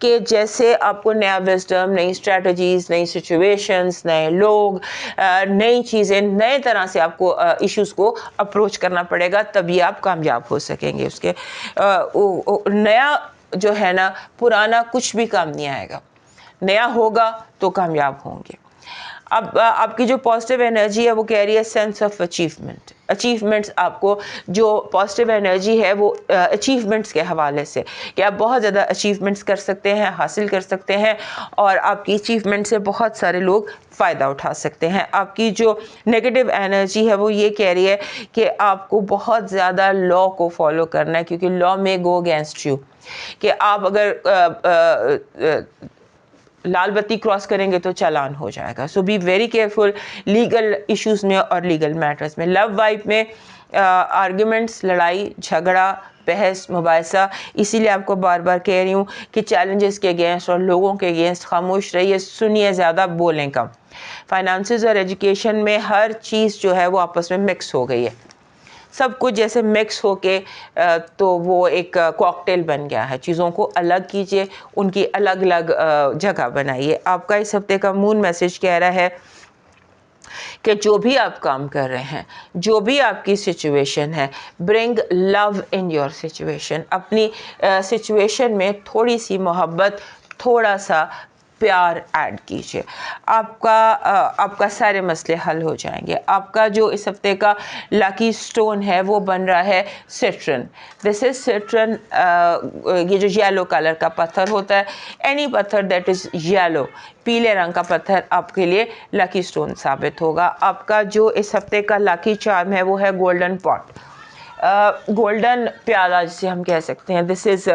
Speaker 1: कि जैसे आपको नया विजडम, नई स्ट्रैटेजीज, नई सिचुएशंस, नए लोग, नई चीज़ें, नए तरह से आपको इश्यूज को अप्रोच करना पड़ेगा, तभी आप कामयाब हो सकेंगे। उसके नया जो है ना, पुराना कुछ भी काम नहीं आएगा। नया होगा तो कामयाब होंगे। अब आपकी जो पॉजिटिव एनर्जी है वो कह रही है सेंस ऑफ अचीवमेंट्स। आपको जो पॉजिटिव एनर्जी है वो अचीवमेंट्स के हवाले से कि आप बहुत ज़्यादा अचीवमेंट्स कर सकते हैं, हासिल कर सकते हैं, और आपकी अचीवमेंट से बहुत सारे लोग फ़ायदा उठा सकते हैं। आपकी जो नेगेटिव एनर्जी है वो ये कह रही है कि आपको बहुत ज़्यादा लॉ को फॉलो करना है, क्योंकि लॉ में गो अगेंस्ट यू, कि आप अगर लाल बत्ती क्रॉस करेंगे तो चालान हो जाएगा। So be very careful legal issues में और लीगल मैटर्स में। लव वाइफ में आर्ग्यूमेंट्स, लड़ाई झगड़ा, बहस मुबाहिसा, इसीलिए आपको बार बार कह रही हूँ कि चैलेंजेस के अगेंस्ट और लोगों के अगेंस्ट खामोश रहिए, सुनिए ज़्यादा, बोलें कम। फाइनेंसेस और एजुकेशन में हर चीज़ जो है वो आपस में मिक्स हो गई है। सब कुछ जैसे मिक्स होके तो वो एक कॉकटेल बन गया है। चीज़ों को अलग कीजिए, उनकी अलग अलग जगह बनाइए। आपका इस हफ्ते का मून मैसेज कह रहा है कि जो भी आप काम कर रहे हैं, जो भी आपकी सिचुएशन है, bring love in your situation. अपनी सिचुएशन में थोड़ी सी मोहब्बत, थोड़ा सा प्यार ऐड कीजिए। आपका सारे मसले हल हो जाएंगे। आपका जो इस हफ्ते का लकी स्टोन है वो बन रहा है सिट्रन। This is सिट्रन। ये जो येलो कलर का पत्थर होता है, एनी पत्थर दैट इज़ येलो, पीले रंग का पत्थर आपके लिए लकी स्टोन साबित होगा। आपका जो इस हफ्ते का लकी चार्म है वो है गोल्डन पॉट, गोल्डन प्याला जिसे हम कह सकते हैं। दिस इज़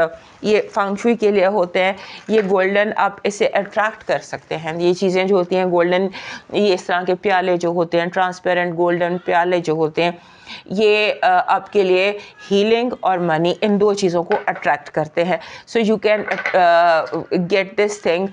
Speaker 1: ये फंक्शुई के लिए होते हैं। ये गोल्डन, आप इसे अट्रैक्ट कर सकते हैं। ये चीज़ें जो होती हैं गोल्डन, ये इस तरह के प्याले जो होते हैं, ट्रांसपेरेंट गोल्डन प्याले जो होते हैं, ये आपके लिए हीलिंग और मनी, इन दो चीज़ों को अट्रैक्ट करते हैं। So you can get this thing,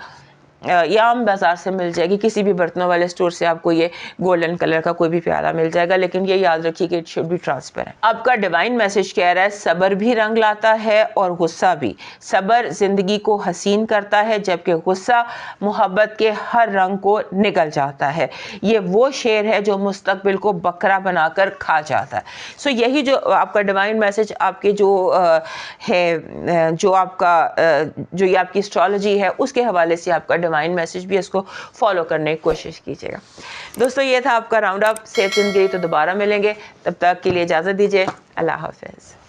Speaker 1: या आम बाज़ार से मिल जाएगी, किसी भी बर्तनों वाले स्टोर से आपको ये गोल्डन कलर का कोई भी प्याला मिल जाएगा, लेकिन ये याद रखिए कि इट शुड बी ट्रांसपेरेंट। आपका डिवाइन मैसेज कह रहा है सब्र भी रंग लाता है और गुस्सा भी। सब्र ज़िंदगी को हसीन करता है, जबकि गुस्सा मोहब्बत के हर रंग को निगल जाता है। ये वो शेर है जो मुस्तकबिल को बकरा बनाकर खा जाता है। सो यही जो आपका डिवाइन मैसेज आपके जो है, जो आपका जो ये आपकी एस्ट्रोलॉजी है उसके हवाले से आपका डिवाइन मैसेज भी, इसको फॉलो करने की कोशिश कीजिएगा। दोस्तों ये था आपका राउंड अप। सेहत जिंदगी तो दोबारा मिलेंगे, तब तक के लिए इजाज़त दीजिए। अल्लाह हाफ़िज़।